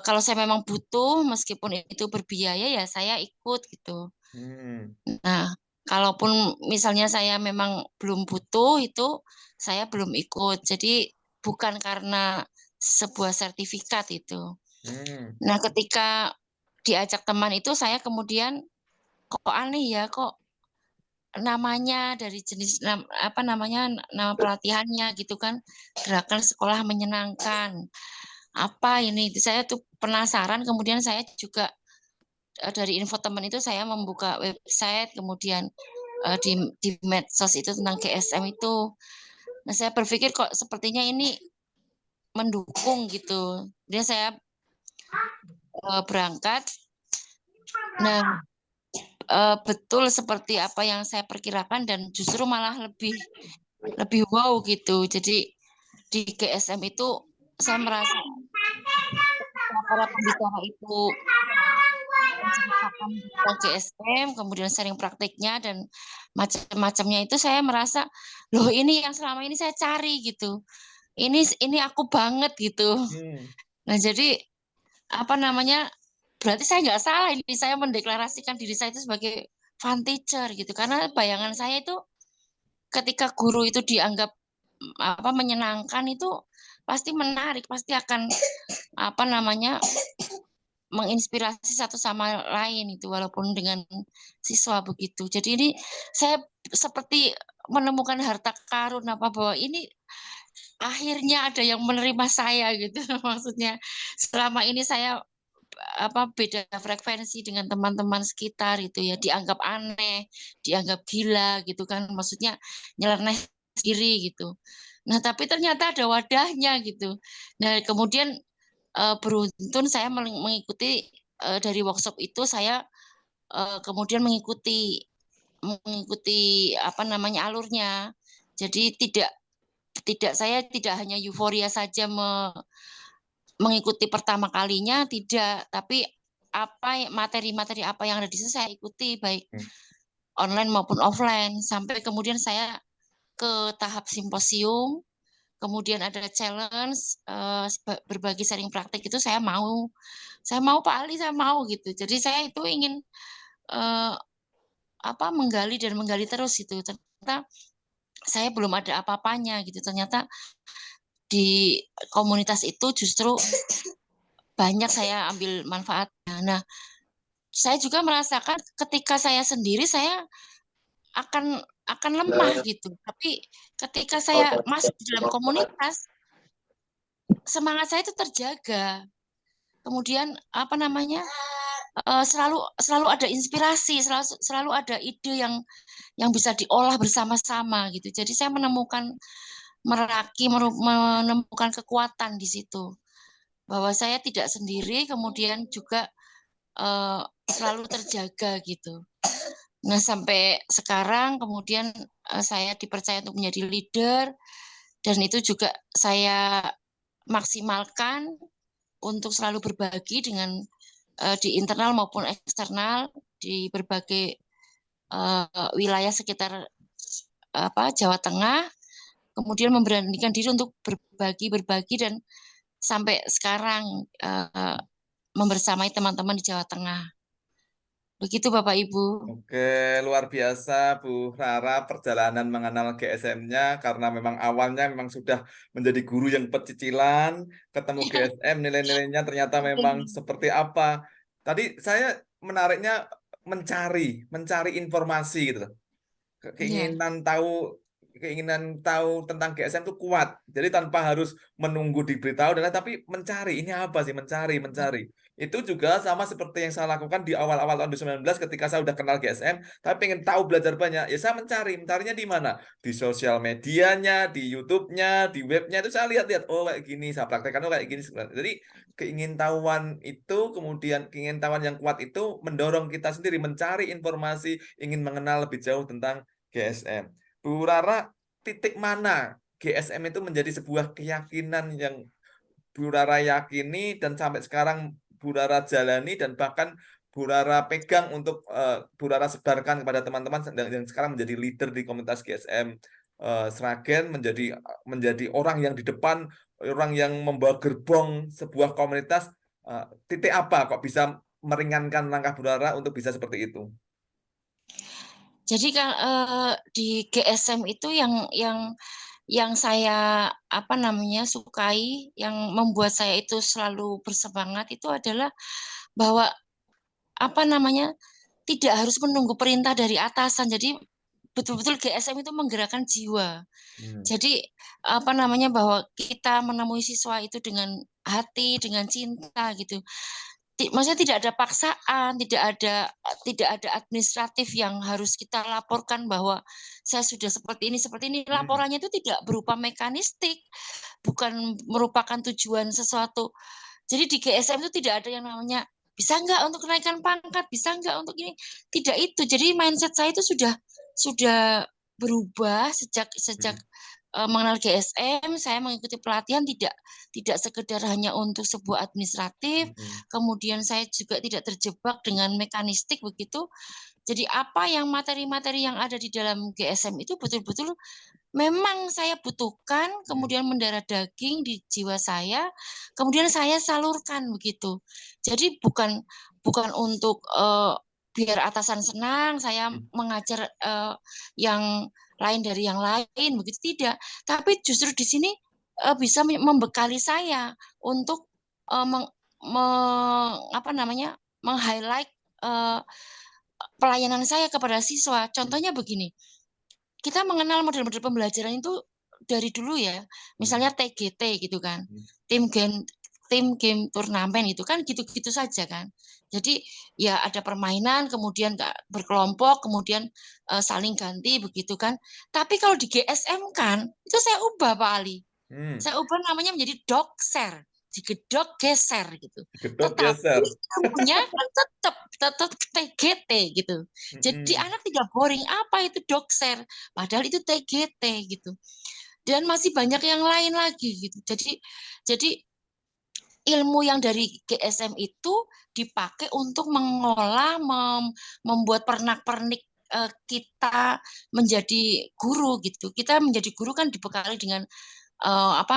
Speaker 6: kalau saya memang butuh meskipun itu berbiaya ya saya ikut gitu. Nah, kalaupun misalnya saya memang belum butuh itu saya belum ikut. Jadi bukan karena sebuah sertifikat itu. Nah, ketika diajak teman itu saya kemudian kok aneh ya, kok namanya dari jenis apa namanya nama pelatihannya gitu kan, gerakan sekolah menyenangkan. Apa ini? Saya tuh penasaran, kemudian saya juga dari info teman itu saya membuka website, kemudian di medsos itu tentang GSM itu. Nah, saya berpikir kok sepertinya ini mendukung gitu. Dia saya berangkat. Nah, betul seperti apa yang saya perkirakan dan justru malah lebih wow gitu. Jadi di GSM itu saya merasa para pembicara itu menceritakan tentang GSM, kemudian sharing praktiknya dan macam-macamnya itu saya merasa loh ini yang selama ini saya cari gitu. Ini aku banget gitu. Nah, jadi apa namanya? Berarti saya nggak salah ini saya mendeklarasikan diri saya itu sebagai fun teacher gitu. Karena bayangan saya itu ketika guru itu dianggap apa menyenangkan itu pasti menarik, pasti akan apa namanya menginspirasi satu sama lain itu walaupun dengan siswa begitu. Jadi ini saya seperti menemukan harta karun apa bahwa ini akhirnya ada yang menerima saya gitu. Maksudnya selama ini saya apa beda frekuensi dengan teman-teman sekitar itu ya dianggap aneh, dianggap gila gitu kan. Maksudnya nyeleneh sendiri gitu. Nah, tapi ternyata ada wadahnya gitu. Nah, kemudian beruntun saya mengikuti dari workshop itu saya kemudian mengikuti apa namanya alurnya. Jadi saya tidak hanya euforia saja mengikuti pertama kalinya tidak, tapi apa materi-materi apa yang ada di situ saya ikuti baik online maupun offline sampai kemudian saya ke tahap simposium. Kemudian ada challenge berbagi sharing praktik itu saya mau Pak Ali saya mau gitu. Jadi saya itu ingin apa menggali dan menggali terus itu. Ternyata saya belum ada apa-apanya gitu. Ternyata di komunitas itu justru banyak saya ambil manfaatnya. Nah, saya juga merasakan ketika saya sendiri saya akan lemah gitu. Tapi ketika saya masuk di dalam komunitas semangat saya itu terjaga. Kemudian apa namanya selalu ada inspirasi, selalu ada ide yang bisa diolah bersama-sama gitu. Jadi saya menemukan menemukan kekuatan di situ bahwa saya tidak sendiri, kemudian juga selalu terjaga gitu. Nah, sampai sekarang kemudian saya dipercaya untuk menjadi leader dan itu juga saya maksimalkan untuk selalu berbagi dengan di internal maupun eksternal di berbagai wilayah sekitar Jawa Tengah, kemudian memberanikan diri untuk berbagi dan sampai sekarang membersamai teman-teman di Jawa Tengah. Begitu Bapak Ibu.
Speaker 1: Oke, luar biasa Bu Rara perjalanan mengenal GSM-nya karena memang awalnya memang sudah menjadi guru yang pecicilan, ketemu GSM nilai-nilainya ternyata memang seperti apa. Tadi saya menariknya mencari informasi gitu. Keinginan tahu tentang GSM itu kuat. Jadi tanpa harus menunggu diberitahu dan tapi mencari ini apa sih mencari. Itu juga sama seperti yang saya lakukan di awal-awal tahun 2019 ketika saya udah kenal GSM, tapi pengen tahu belajar banyak. Ya saya mencarinya di mana? Di sosial medianya, di YouTube-nya, di webnya itu saya lihat-lihat oh kayak gini, saya praktekkan oh kayak gini. Jadi keingintahuan yang kuat itu mendorong kita sendiri mencari informasi, ingin mengenal lebih jauh tentang GSM. Bu Rara, titik mana GSM itu menjadi sebuah keyakinan yang Bu Rara yakini dan sampai sekarang Bu Rara jalani dan bahkan Bu Rara pegang untuk Bu Rara sebarkan kepada teman-teman yang sekarang menjadi leader di komunitas GSM Sragen, menjadi orang yang di depan, orang yang membawa gerbong sebuah komunitas titik apa kok bisa meringankan langkah Bu Rara untuk bisa seperti itu?
Speaker 6: Jadi di GSM itu yang saya sukai, yang membuat saya itu selalu bersemangat itu adalah bahwa tidak harus menunggu perintah dari atasan. Jadi betul-betul GSM itu menggerakkan jiwa. Jadi bahwa kita menemui siswa itu dengan hati, dengan cinta gitu. Maksudnya tidak ada paksaan, tidak ada administratif yang harus kita laporkan bahwa saya sudah seperti ini. Laporannya itu tidak berupa mekanistik, bukan merupakan tujuan sesuatu. Jadi di GSM itu tidak ada yang namanya bisa nggak untuk kenaikan pangkat, bisa nggak untuk ini, tidak itu. Jadi mindset saya itu sudah berubah sejak mengenal GSM. Saya mengikuti pelatihan tidak sekedar hanya untuk sebuah administratif, kemudian saya juga tidak terjebak dengan mekanistik begitu. Jadi apa yang materi-materi yang ada di dalam GSM itu betul-betul memang saya butuhkan, kemudian mendarah daging di jiwa saya, kemudian saya salurkan begitu. Jadi bukan untuk biar atasan senang, saya mengajar yang lain dari yang lain, begitu tidak. Tapi justru di sini bisa membekali saya untuk meng-highlight pelayanan saya kepada siswa. Contohnya begini, kita mengenal model-model pembelajaran itu dari dulu ya, misalnya TGT gitu kan, tim game turnamen itu kan gitu-gitu saja kan. Jadi ya ada permainan, kemudian berkelompok, kemudian saling ganti begitu kan. Tapi kalau di GSM kan itu saya ubah Pak Ali, saya ubah namanya menjadi dogser, digedok geser gitu.
Speaker 1: Gedok
Speaker 6: Tetapi
Speaker 1: geser.
Speaker 6: ilmunya tetap TGT gitu. Jadi anak tidak boring, apa itu dogser, padahal itu TGT gitu. Dan masih banyak yang lain lagi gitu. Jadi ilmu yang dari GSM itu dipakai untuk mengolah, membuat pernak-pernik kita menjadi guru gitu. Kita menjadi guru kan dibekali dengan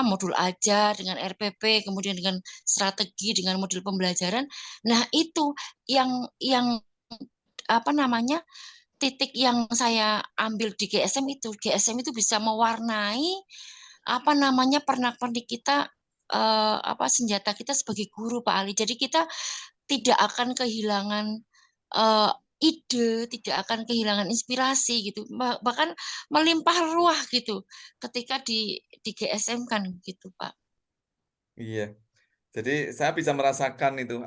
Speaker 6: modul ajar, dengan RPP, kemudian dengan strategi, dengan modul pembelajaran. Nah, itu yang titik yang saya ambil di GSM itu. GSM itu bisa mewarnai pernak-pernik kita, senjata kita sebagai guru Pak Ali. Jadi kita tidak akan kehilangan ide, tidak akan kehilangan inspirasi gitu, bahkan melimpah ruah gitu ketika di GSM kan gitu Pak.
Speaker 1: Iya. Jadi saya bisa merasakan itu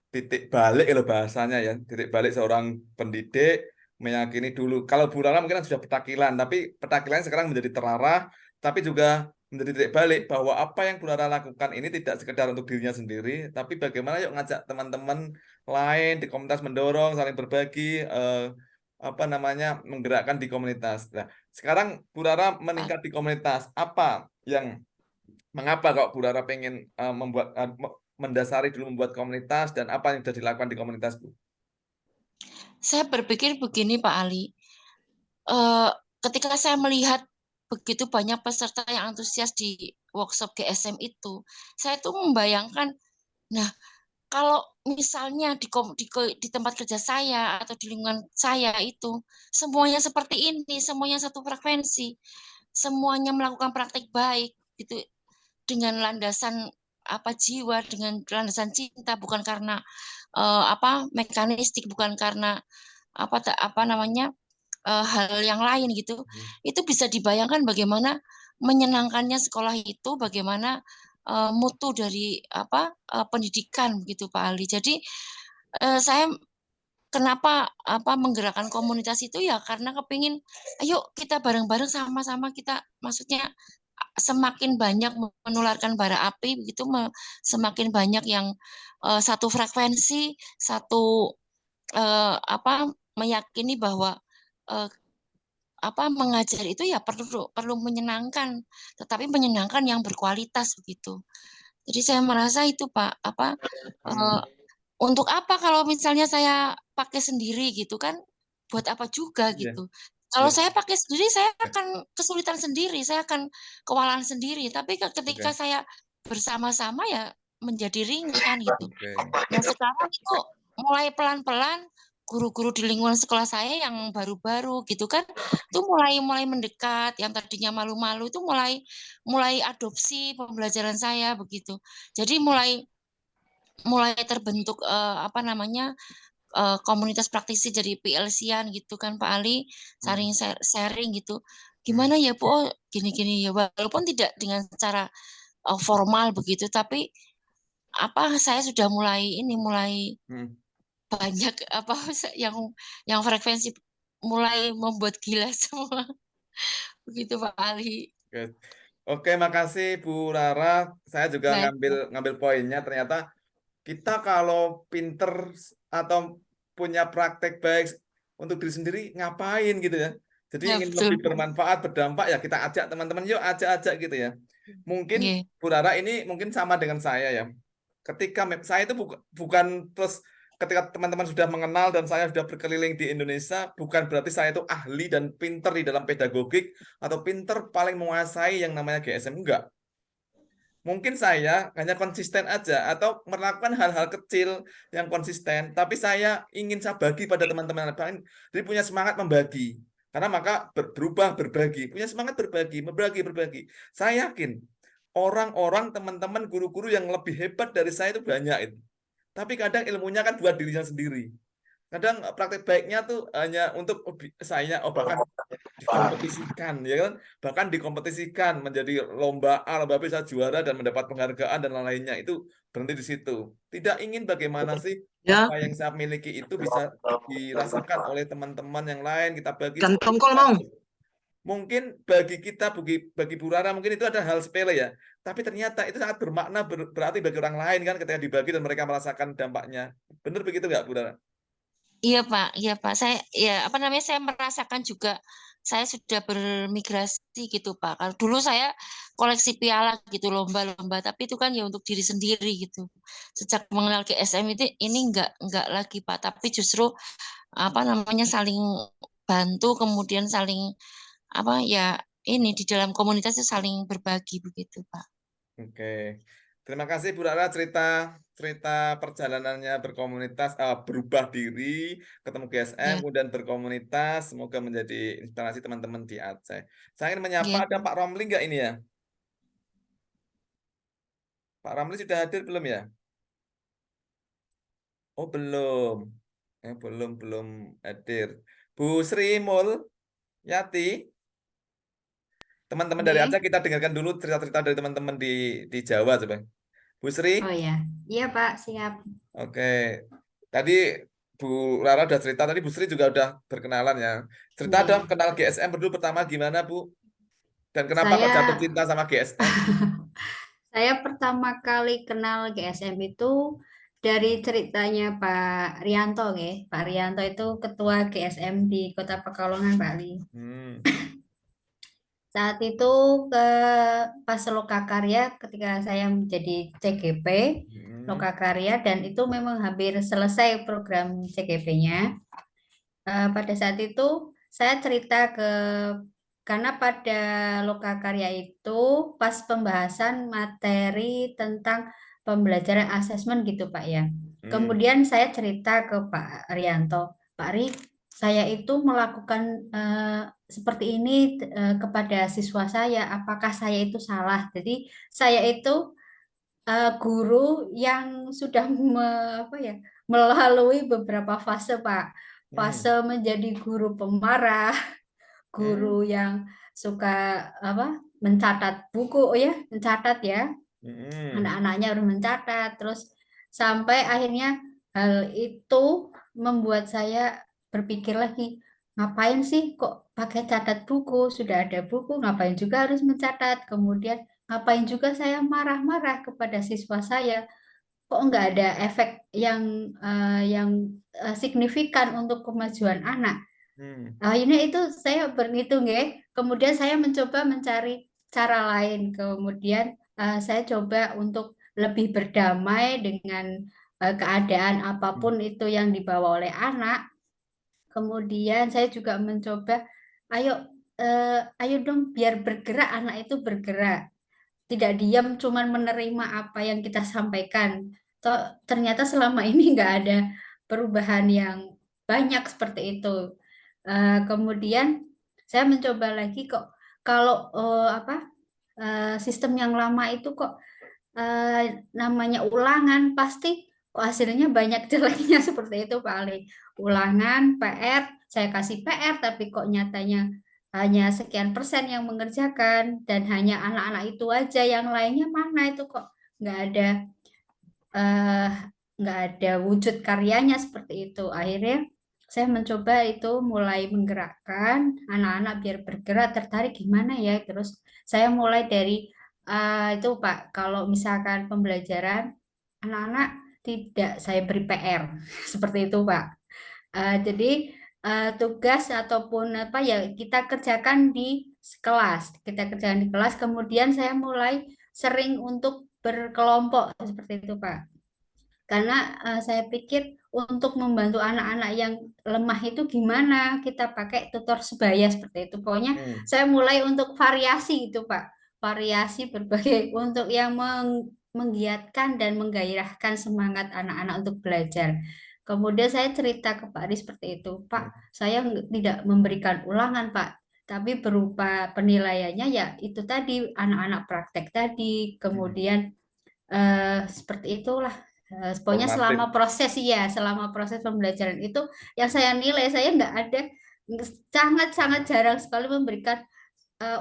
Speaker 1: titik balik loh bahasanya ya, titik balik seorang pendidik meyakini dulu. Kalau Bu Rara mungkin sudah petakilan, tapi petakilan sekarang menjadi terarah, tapi juga menjadi titik balik bahwa apa yang Bu Rara lakukan ini tidak sekedar untuk dirinya sendiri, tapi bagaimana yuk ngajak teman-teman lain di komunitas, mendorong, saling berbagi, menggerakkan di komunitas. Nah, sekarang Bu Rara meningkat di komunitas, mengapa kok Bu Rara pengen mendasari dulu membuat komunitas, dan apa yang sudah dilakukan di komunitas, Bu?
Speaker 6: Saya berpikir begini Pak Ali, ketika saya melihat begitu banyak peserta yang antusias di workshop GSM itu, saya tuh membayangkan, nah kalau misalnya di tempat kerja saya atau di lingkungan saya itu semuanya seperti ini, semuanya satu frekuensi, semuanya melakukan praktik baik gitu, dengan landasan jiwa, dengan landasan cinta, bukan karena mekanistik, bukan karena hal yang lain gitu. Itu bisa dibayangkan bagaimana menyenangkannya sekolah itu, bagaimana mutu dari pendidikan gitu Pak Ali. Jadi saya kenapa menggerakkan komunitas itu ya karena kepingin ayo kita bareng-bareng sama-sama, kita maksudnya semakin banyak menularkan bara api begitu, semakin banyak yang satu frekuensi, satu meyakini bahwa mengajar itu ya perlu menyenangkan, tetapi menyenangkan yang berkualitas begitu. Jadi saya merasa itu Pak, untuk apa kalau misalnya saya pakai sendiri gitu kan, buat apa juga gitu. Kalau saya pakai sendiri, saya akan kesulitan sendiri, saya akan kewalahan sendiri. Tapi ketika saya bersama-sama ya menjadi ringan gitu.
Speaker 1: Oke.
Speaker 6: Nah sekarang itu mulai pelan-pelan guru-guru di lingkungan sekolah saya yang baru-baru gitu kan, itu mulai mendekat, yang tadinya malu-malu itu mulai adopsi pembelajaran saya begitu. Jadi mulai terbentuk apa namanya komunitas praktisi jadi PLC-an gitu kan Pak Ali, saling sharing gitu. Gimana ya Bu? Oh gini-gini ya, walaupun tidak dengan secara formal begitu, tapi apa saya sudah mulai
Speaker 1: Hmm.
Speaker 6: banyak apa yang frekuensi mulai membuat gila semua begitu Pak Ali.
Speaker 1: Oke. Oke, makasih Bu Rara. Saya juga
Speaker 6: Baik,
Speaker 1: ngambil poinnya. Ternyata kita kalau pinter atau punya praktek baik untuk diri sendiri, ngapain gitu ya. Jadi
Speaker 6: ya
Speaker 1: ingin
Speaker 6: betul.
Speaker 1: lebih bermanfaat, berdampak, ya kita ajak teman-teman, yuk ajak-ajak gitu ya. Mungkin
Speaker 6: Nggih.
Speaker 1: Bu Rara ini mungkin sama dengan saya ya. Ketika saya itu bukan terus ketika teman-teman sudah mengenal dan saya sudah berkeliling di Indonesia, bukan berarti saya itu ahli dan pinter di dalam pedagogik atau pinter paling menguasai yang namanya GSM, enggak. Mungkin saya hanya konsisten aja atau melakukan hal-hal kecil yang konsisten, tapi saya ingin saya bagi pada teman-teman lain. Jadi punya semangat membagi. Karena maka berubah berbagi, punya semangat berbagi. Saya yakin orang-orang teman-teman guru-guru yang lebih hebat dari saya itu banyak itu. Tapi kadang ilmunya kan buat dirinya sendiri. Kadang praktek baiknya tuh hanya untuk saya, bahkan dikompetisikan, ya kan? Bahkan dikompetisikan menjadi lomba A, lomba B, saya juara dan mendapat penghargaan dan lain-lainnya. Itu berhenti di situ. Tidak ingin bagaimana sih
Speaker 7: Ya,
Speaker 1: apa yang saya miliki itu bisa dirasakan oleh teman-teman yang lain, kita bagi
Speaker 7: ikan
Speaker 1: seperti
Speaker 7: tongkol
Speaker 1: kita.
Speaker 7: mau.
Speaker 1: Mungkin bagi kita, bagi Bu Rara, mungkin itu ada hal sepele ya. Tapi ternyata itu sangat bermakna, berarti bagi orang lain kan ketika dibagi dan mereka merasakan dampaknya. Benar begitu nggak, Bu Rara?
Speaker 6: Iya Pak. Saya ya apa namanya saya merasakan juga saya sudah bermigrasi gitu Pak. Kalau dulu saya koleksi piala gitu lomba-lomba, tapi itu kan ya untuk diri sendiri gitu. Sejak mengenal GSM itu ini enggak lagi Pak, tapi justru apa namanya saling bantu kemudian saling apa ya ini di dalam komunitas itu saling berbagi begitu Pak.
Speaker 1: Oke. Terima kasih Bu Rara cerita perjalanannya berkomunitas, berubah diri, ketemu GSM,
Speaker 6: Ya,
Speaker 1: kemudian berkomunitas, semoga menjadi inspirasi teman-teman di Aceh. Saya ingin menyapa,
Speaker 6: ya.
Speaker 1: ada Pak Romli nggak ini ya? Pak Romli sudah hadir belum ya? Oh belum. Belum hadir. Bu Sri Mul Yati, teman-teman dari Aceh, kita dengarkan dulu cerita-cerita dari teman-teman di Jawa coba. Bu Sri.
Speaker 4: Oh ya, iya Pak, siap.
Speaker 1: Oke, tadi Bu Rara udah cerita, tadi Bu Sri juga udah berkenalan ya. Cerita
Speaker 4: Iya.
Speaker 1: dong, kenal GSM berdua pertama gimana Bu? Dan kenapa kok jatuh cinta sama GSM?
Speaker 4: Saya pertama kali kenal GSM itu dari ceritanya Pak Rianto, nggih. Pak Rianto itu ketua GSM di Kota Pekalongan, Bali.
Speaker 1: Hmm.
Speaker 4: Saat itu ke pas Lokakarya ketika saya menjadi CGP Lokakarya dan itu memang hampir selesai program CGP-nya. Pada saat itu saya cerita karena pada Lokakarya itu pas pembahasan materi tentang pembelajaran asesmen gitu Pak ya. Kemudian saya cerita ke Pak Rianto, Pak Ri, saya itu melakukan seperti ini kepada siswa saya, apakah saya itu salah? Jadi saya itu guru yang sudah melalui beberapa fase Pak. Fase menjadi guru pemarah, guru yang suka mencatat buku mencatat ya. Anak-anaknya harus mencatat, terus sampai akhirnya hal itu membuat saya berpikir lagi, ngapain sih kok pakai catat buku? Sudah ada buku, ngapain juga harus mencatat? Kemudian ngapain juga saya marah-marah kepada siswa saya? Kok nggak ada efek yang signifikan untuk kemajuan anak? Akhirnya itu saya berhitung ya. Kemudian saya mencoba mencari cara lain. Kemudian saya coba untuk lebih berdamai dengan keadaan apapun itu yang dibawa oleh anak. Kemudian saya juga mencoba, ayo dong biar bergerak, anak itu bergerak. tidak diam cuman menerima apa yang kita sampaikan. Ternyata selama ini nggak ada perubahan yang banyak seperti itu. Kemudian saya mencoba lagi kok kalau sistem yang lama itu kok namanya ulangan pasti kok hasilnya banyak jeleknya seperti itu Pak Ali. Ulangan, PR, saya kasih PR tapi kok nyatanya hanya sekian persen yang mengerjakan dan hanya anak-anak itu aja, yang lainnya mana itu kok nggak ada eh, nggak ada wujud karyanya seperti itu. Akhirnya saya mencoba itu mulai menggerakkan anak-anak biar bergerak, tertarik gimana ya. Terus saya mulai dari itu Pak, kalau misalkan pembelajaran anak-anak tidak saya beri PR seperti itu Pak. Jadi tugas ataupun apa ya kita kerjakan di kelas, kemudian saya mulai sering untuk berkelompok seperti itu Pak. Karena saya pikir untuk membantu anak-anak yang lemah itu gimana kita pakai tutor sebaya seperti itu. Pokoknya saya mulai untuk variasi itu Pak. Variasi berbagai untuk yang menggiatkan dan menggairahkan semangat anak-anak untuk belajar. Kemudian saya cerita ke Pak Adi seperti itu. Pak, saya tidak memberikan ulangan Pak, tapi berupa penilaiannya ya itu tadi anak-anak praktek tadi. Kemudian seperti itulah. Pokoknya selama proses pembelajaran itu yang saya nilai, saya nggak ada, sangat-sangat jarang sekali memberikan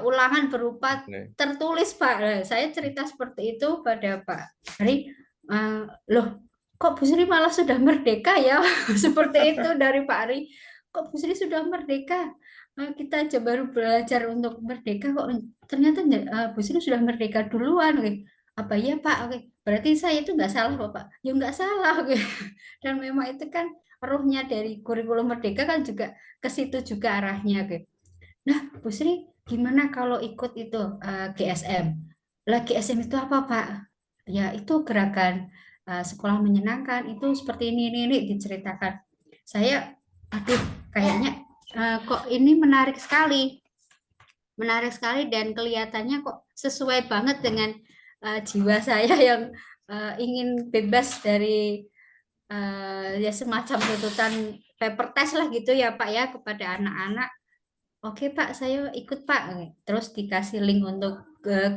Speaker 4: ulangan berupa tertulis Pak. Saya cerita seperti itu pada Pak Hari, loh kok Bu Sri malah sudah merdeka ya seperti itu dari Pak Ari, kok Bu Sri sudah merdeka, kita aja baru belajar untuk merdeka kok ternyata Bu Sri sudah merdeka duluan. Apa ya Pak? Oke, berarti saya itu nggak salah Pak? Ya nggak salah. Oke. Dan memang itu kan ruhnya dari kurikulum merdeka kan juga ke situ juga arahnya. Oke. Nah, Bu Sri, gimana kalau ikut itu GSM? Lah GSM itu apa Pak? Ya itu gerakan sekolah menyenangkan, itu seperti ini diceritakan. Saya, aduh, kayaknya kok ini menarik sekali dan kelihatannya kok sesuai banget dengan jiwa saya yang ingin bebas dari ya semacam tuntutan paper test lah gitu ya Pak ya kepada anak-anak. Oke Pak, saya ikut Pak. Terus dikasih link untuk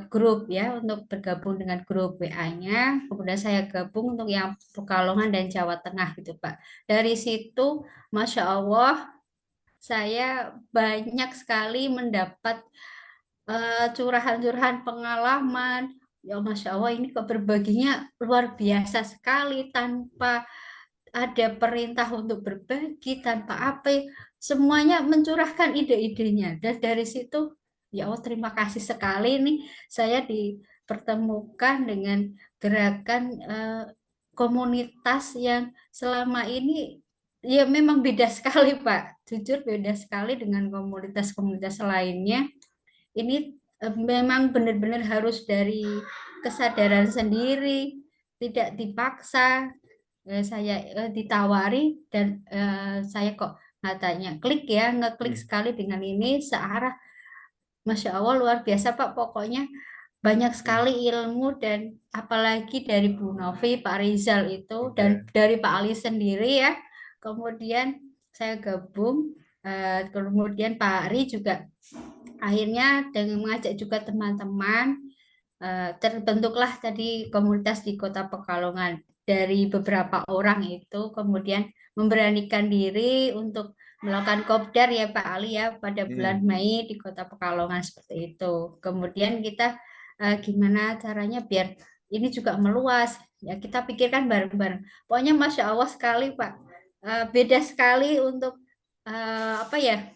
Speaker 4: grup ya, untuk bergabung dengan grup WA-nya. Kemudian saya gabung untuk yang Pekalongan dan Jawa Tengah gitu Pak. Dari situ, Masya Allah, saya banyak sekali mendapat curahan-curahan pengalaman. Ya Masya Allah, ini kok berbaginya luar biasa sekali tanpa ada perintah untuk berbagi, tanpa apa, semuanya mencurahkan ide-idenya. Dan dari situ, ya Allah terima kasih sekali nih saya dipertemukan dengan gerakan komunitas yang selama ini ya memang beda sekali Pak. Jujur beda sekali dengan komunitas-komunitas lainnya. Ini memang benar-benar harus dari kesadaran sendiri, tidak dipaksa. Saya ditawari dan saya kok katanya ngeklik sekali dengan ini searah. Masya Allah luar biasa Pak, pokoknya banyak sekali ilmu dan apalagi dari Bu Novi, Pak Rizal itu dan dari Pak Ali sendiri ya. Kemudian saya gabung, kemudian Pak Ari juga akhirnya dengan mengajak juga teman-teman terbentuklah tadi komunitas di Kota Pekalongan. Dari beberapa orang itu kemudian memberanikan diri untuk melakukan kopdar ya Pak Ali ya pada bulan Mei di Kota Pekalongan seperti itu. Kemudian kita gimana caranya biar ini juga meluas ya, kita pikirkan bareng-bareng. Pokoknya Masya Allah sekali Pak, beda sekali untuk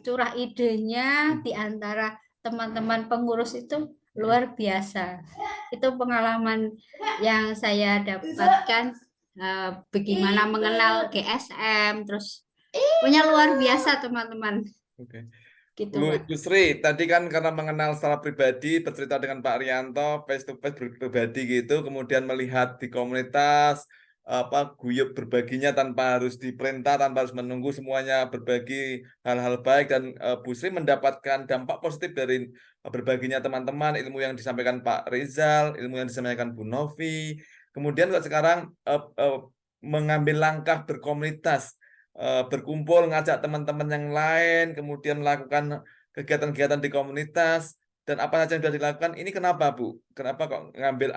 Speaker 4: curah idenya di antara teman-teman pengurus itu luar biasa. Itu pengalaman yang saya dapatkan, bagaimana mengenal GSM, terus punya luar biasa teman-teman. Gitu,
Speaker 1: Bu Sri, tadi kan karena mengenal secara pribadi, bercerita dengan Pak Rianto, face to face pribadi gitu, kemudian melihat di komunitas, guyup berbaginya tanpa harus diperintah, tanpa harus menunggu, semuanya berbagi hal-hal baik, dan Bu Sri mendapatkan dampak positif dari berbaginya teman-teman, ilmu yang disampaikan Pak Rizal, ilmu yang disampaikan Bu Novi. Kemudian kok sekarang mengambil langkah berkomunitas, berkumpul, ngajak teman-teman yang lain, kemudian melakukan kegiatan-kegiatan di komunitas. Dan apa saja yang sudah dilakukan, ini kenapa Bu? Kenapa kok ngambil,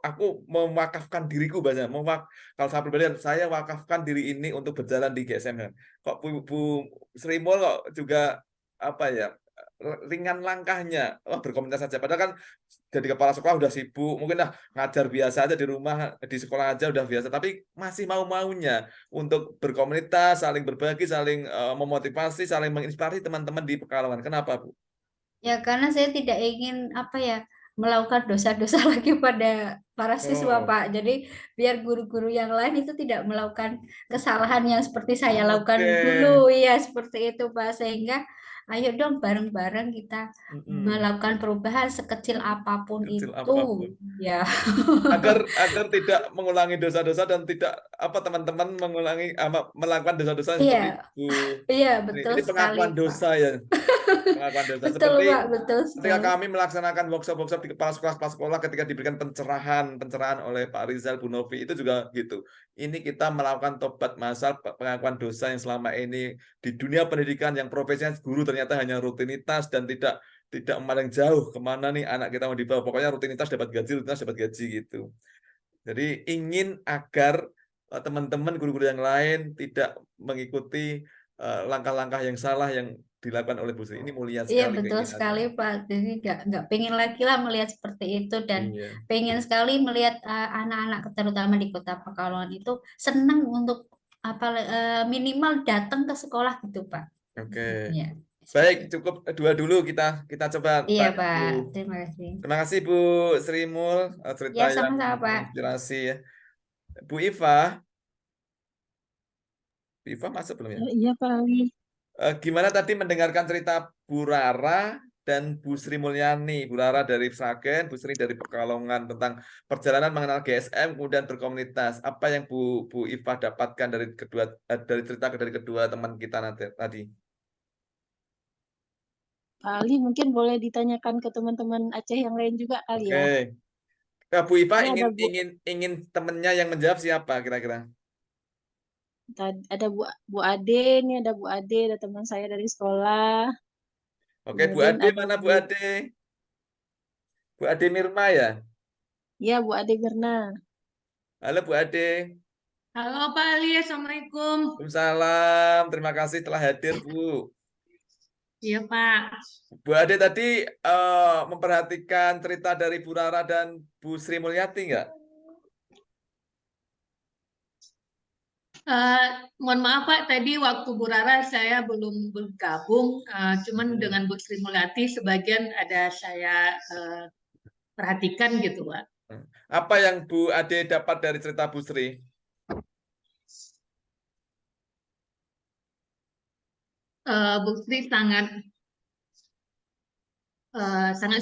Speaker 1: aku mewakafkan diriku, bahasa kalau saya pribadi, saya wakafkan diri ini untuk berjalan di GSM. Kok Bu Sri Mul kok juga apa ya, ringan langkahnya, berkomunitas saja. Padahal kan jadi kepala sekolah udah sibuk, mungkin lah ngajar biasa aja di rumah, di sekolah aja udah biasa, tapi masih mau-maunya untuk berkomunitas, saling berbagi, saling memotivasi, saling menginspirasi teman-teman di Pekalongan. Kenapa Bu?
Speaker 4: Ya, karena saya tidak ingin melakukan dosa-dosa lagi pada para siswa,
Speaker 1: Oh,
Speaker 4: Pak. Jadi biar guru-guru yang lain itu tidak melakukan kesalahan yang seperti saya lakukan
Speaker 1: oke.
Speaker 4: dulu, ya seperti itu, Pak. Sehingga ayo dong bareng-bareng kita melakukan perubahan sekecil apapun
Speaker 1: Kecil
Speaker 4: itu,
Speaker 1: apapun.
Speaker 4: ya.
Speaker 1: agar tidak mengulangi dosa-dosa dan tidak teman-teman melakukan dosa-dosa
Speaker 4: Iya,
Speaker 1: seperti Bu.
Speaker 4: iya betul
Speaker 1: Ini
Speaker 4: sekali,
Speaker 1: pengakuan
Speaker 4: Pak.
Speaker 1: dosa ya. Pengakuan dosa.
Speaker 4: Betul,
Speaker 1: Seperti
Speaker 4: Pak, betul
Speaker 1: ketika
Speaker 4: sekali.
Speaker 1: kami melaksanakan workshop di kepala sekolah ketika diberikan pencerahan oleh Pak Rizal, Bu Novi, itu juga gitu. Ini kita melakukan tobat masal, pengakuan dosa yang selama ini di dunia pendidikan yang profesinya guru ternyata hanya rutinitas dan tidak memandang jauh kemana nih anak kita mau dibawa. Pokoknya rutinitas dapat gaji gitu. Jadi ingin agar teman-teman guru-guru yang lain tidak mengikuti langkah-langkah yang salah yang dilakukan oleh Bu Sri. Ini mulia
Speaker 4: Iya
Speaker 1: sekali
Speaker 4: betul sekali,
Speaker 1: keinginannya.
Speaker 4: Pak. Jadi nggak pengen lagi lah melihat seperti itu, dan
Speaker 1: Iya.
Speaker 4: pengen sekali melihat anak-anak terutama di Kota Pekalongan itu senang untuk minimal datang ke sekolah gitu, Pak.
Speaker 1: Oke.
Speaker 4: Ya.
Speaker 1: Baik, cukup dua dulu kita coba
Speaker 4: Iya,
Speaker 1: tanya
Speaker 4: Pak.
Speaker 1: Bu.
Speaker 4: Terima kasih.
Speaker 1: Terima kasih Bu Sri Mul, cerita
Speaker 4: Ya,
Speaker 1: yang
Speaker 4: sama-sama, Pak.
Speaker 1: menginspirasi ya. Bu Iva masuk belum ya?
Speaker 7: Iya Pak Ali.
Speaker 1: Gimana tadi mendengarkan cerita Bu Rara dan Bu Sri Mulyani, Bu Rara dari Sragen, Bu Sri dari Pekalongan, tentang perjalanan mengenal GSM kemudian berkomunitas. Apa yang Bu Iva dapatkan dari cerita dari kedua teman kita tadi?
Speaker 7: Pak Ali mungkin boleh ditanyakan ke teman-teman Aceh yang lain juga kali ya.
Speaker 1: Oke. Bu Iva
Speaker 7: Ini ada
Speaker 1: ingin temennya yang menjawab siapa kira-kira?
Speaker 7: ada Bu Ade, ini ada Bu Ade, ada teman saya dari sekolah.
Speaker 1: Oke, Bu
Speaker 7: Kemudian
Speaker 1: Ade
Speaker 7: ada
Speaker 1: mana Bu Ade? Bu Ade Mirma ya?
Speaker 7: Ya, Bu Ade Mirna.
Speaker 1: Halo Bu Ade.
Speaker 8: Halo Pak Ali, Assalamualaikum.
Speaker 1: Waalaikumsalam. Terima kasih telah hadir Bu.
Speaker 8: Iya Pak.
Speaker 1: Bu Ade tadi memperhatikan cerita dari Bu Rara dan Bu Sri Mulyati nggak?
Speaker 8: Mohon maaf Pak, tadi waktu Bu Rara saya belum bergabung, cuman dengan Bu Sri Mulyati sebagian ada saya perhatikan gitu Pak.
Speaker 1: Apa yang Bu Ade dapat dari cerita Bu Sri?
Speaker 8: Bu Sri sangat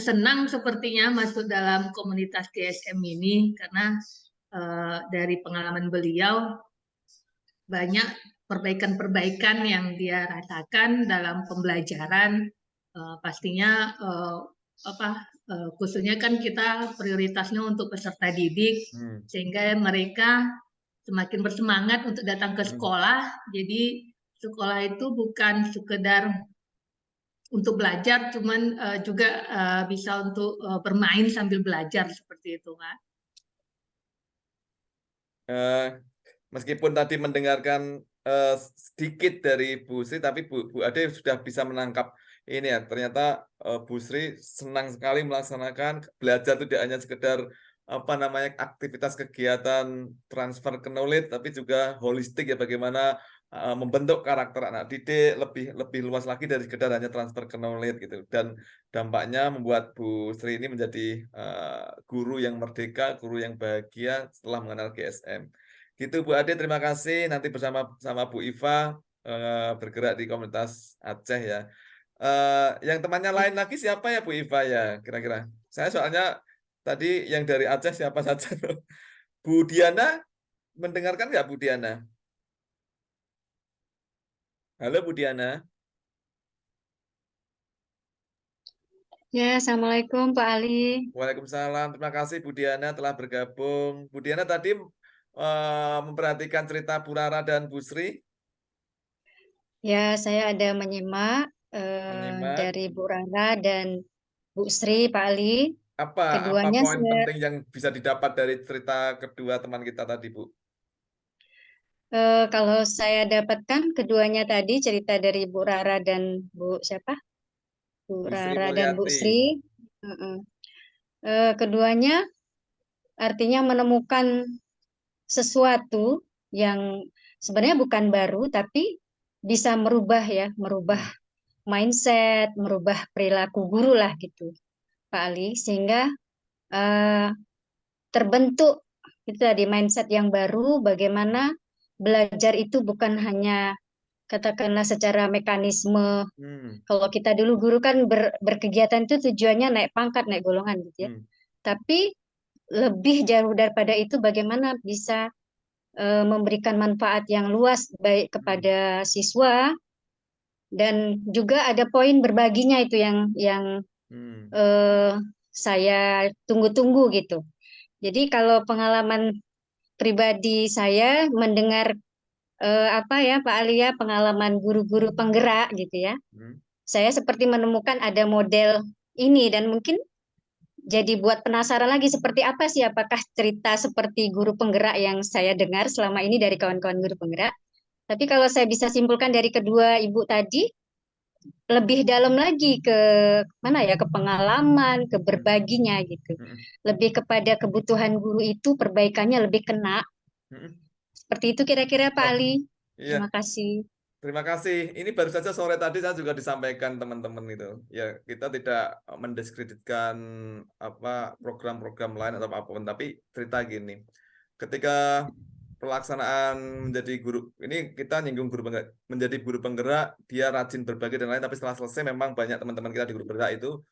Speaker 8: senang sepertinya masuk dalam komunitas GSM ini karena dari pengalaman beliau banyak perbaikan-perbaikan yang dia rasakan dalam pembelajaran. Pastinya khususnya kan kita prioritasnya untuk peserta didik, sehingga mereka semakin bersemangat untuk datang ke sekolah. Jadi sekolah itu bukan sekedar untuk belajar, cuman juga bisa untuk bermain sambil belajar seperti itu, Pak.
Speaker 1: Meskipun tadi mendengarkan sedikit dari Bu Sri, tapi Bu Ade sudah bisa menangkap ini ya. Ternyata Bu Sri senang sekali melaksanakan belajar, tidak hanya sekedar aktivitas kegiatan transfer knowledge, tapi juga holistik ya, bagaimana membentuk karakter anak didik lebih luas lagi dari sekedar hanya transfer knowledge gitu. Dan dampaknya membuat Bu Sri ini menjadi guru yang merdeka, guru yang bahagia setelah mengenal GSM. Gitu Bu Ade, terima kasih. Nanti bersama Bu Iva bergerak di komunitas Aceh ya. Yang temannya lain lagi siapa ya Bu Iva ya kira-kira? Saya soalnya tadi yang dari Aceh siapa saja? Bu Diana mendengarkan nggak Bu Diana? Halo Bu Diana.
Speaker 9: Ya, Assalamualaikum Pak Ali.
Speaker 1: Waalaikumsalam. Terima kasih Bu Diana telah bergabung. Bu Diana tadi memperhatikan cerita Bu Rara dan Bu Sri.
Speaker 9: Ya, saya ada menyimak
Speaker 1: Menyimak.
Speaker 9: dari Bu Rara dan Bu Sri, Pak Ali.
Speaker 1: Apa
Speaker 9: Keduanya
Speaker 1: poin
Speaker 9: saya,
Speaker 1: penting yang bisa didapat dari cerita kedua teman kita tadi, Bu?
Speaker 9: kalau saya dapatkan keduanya tadi cerita dari Bu Rara dan Bu siapa? Bu
Speaker 1: Bu Sri
Speaker 9: Rara dan Bu
Speaker 1: Mulyati.
Speaker 9: Sri. Keduanya artinya menemukan sesuatu yang sebenarnya bukan baru, tapi bisa merubah ya, merubah mindset, merubah perilaku guru lah gitu, Pak Ali, sehingga terbentuk itu tadi mindset yang baru, bagaimana belajar itu bukan hanya katakanlah secara mekanisme. Kalau kita dulu guru kan berkegiatan itu tujuannya naik pangkat, naik golongan gitu ya. Tapi lebih jauh daripada itu bagaimana bisa memberikan manfaat yang luas baik kepada siswa dan juga ada poin berbaginya itu yang saya tunggu-tunggu gitu. Jadi kalau pengalaman pribadi saya mendengar apa ya Pak Alia, pengalaman guru-guru penggerak gitu ya. Saya seperti menemukan ada model ini dan mungkin jadi buat penasaran lagi seperti apa sih, apakah cerita seperti guru penggerak yang saya dengar selama ini dari kawan-kawan guru penggerak. Tapi kalau saya bisa simpulkan dari kedua ibu tadi, lebih dalam lagi ke mana ya, ke pengalaman, ke berbaginya gitu. Lebih kepada kebutuhan guru itu perbaikannya lebih kena. Seperti itu kira-kira Pak Ali.
Speaker 1: Iya.
Speaker 9: Terima kasih.
Speaker 1: Terima kasih. Ini baru saja sore tadi saya juga disampaikan teman-teman itu. Ya, kita tidak mendiskreditkan apa program-program lain atau apapun, tapi cerita gini. Ketika pelaksanaan menjadi guru, ini kita nyinggung guru penggerak, menjadi guru penggerak, dia rajin berbagi dan lain, tapi setelah selesai memang banyak teman-teman kita di guru penggerak itu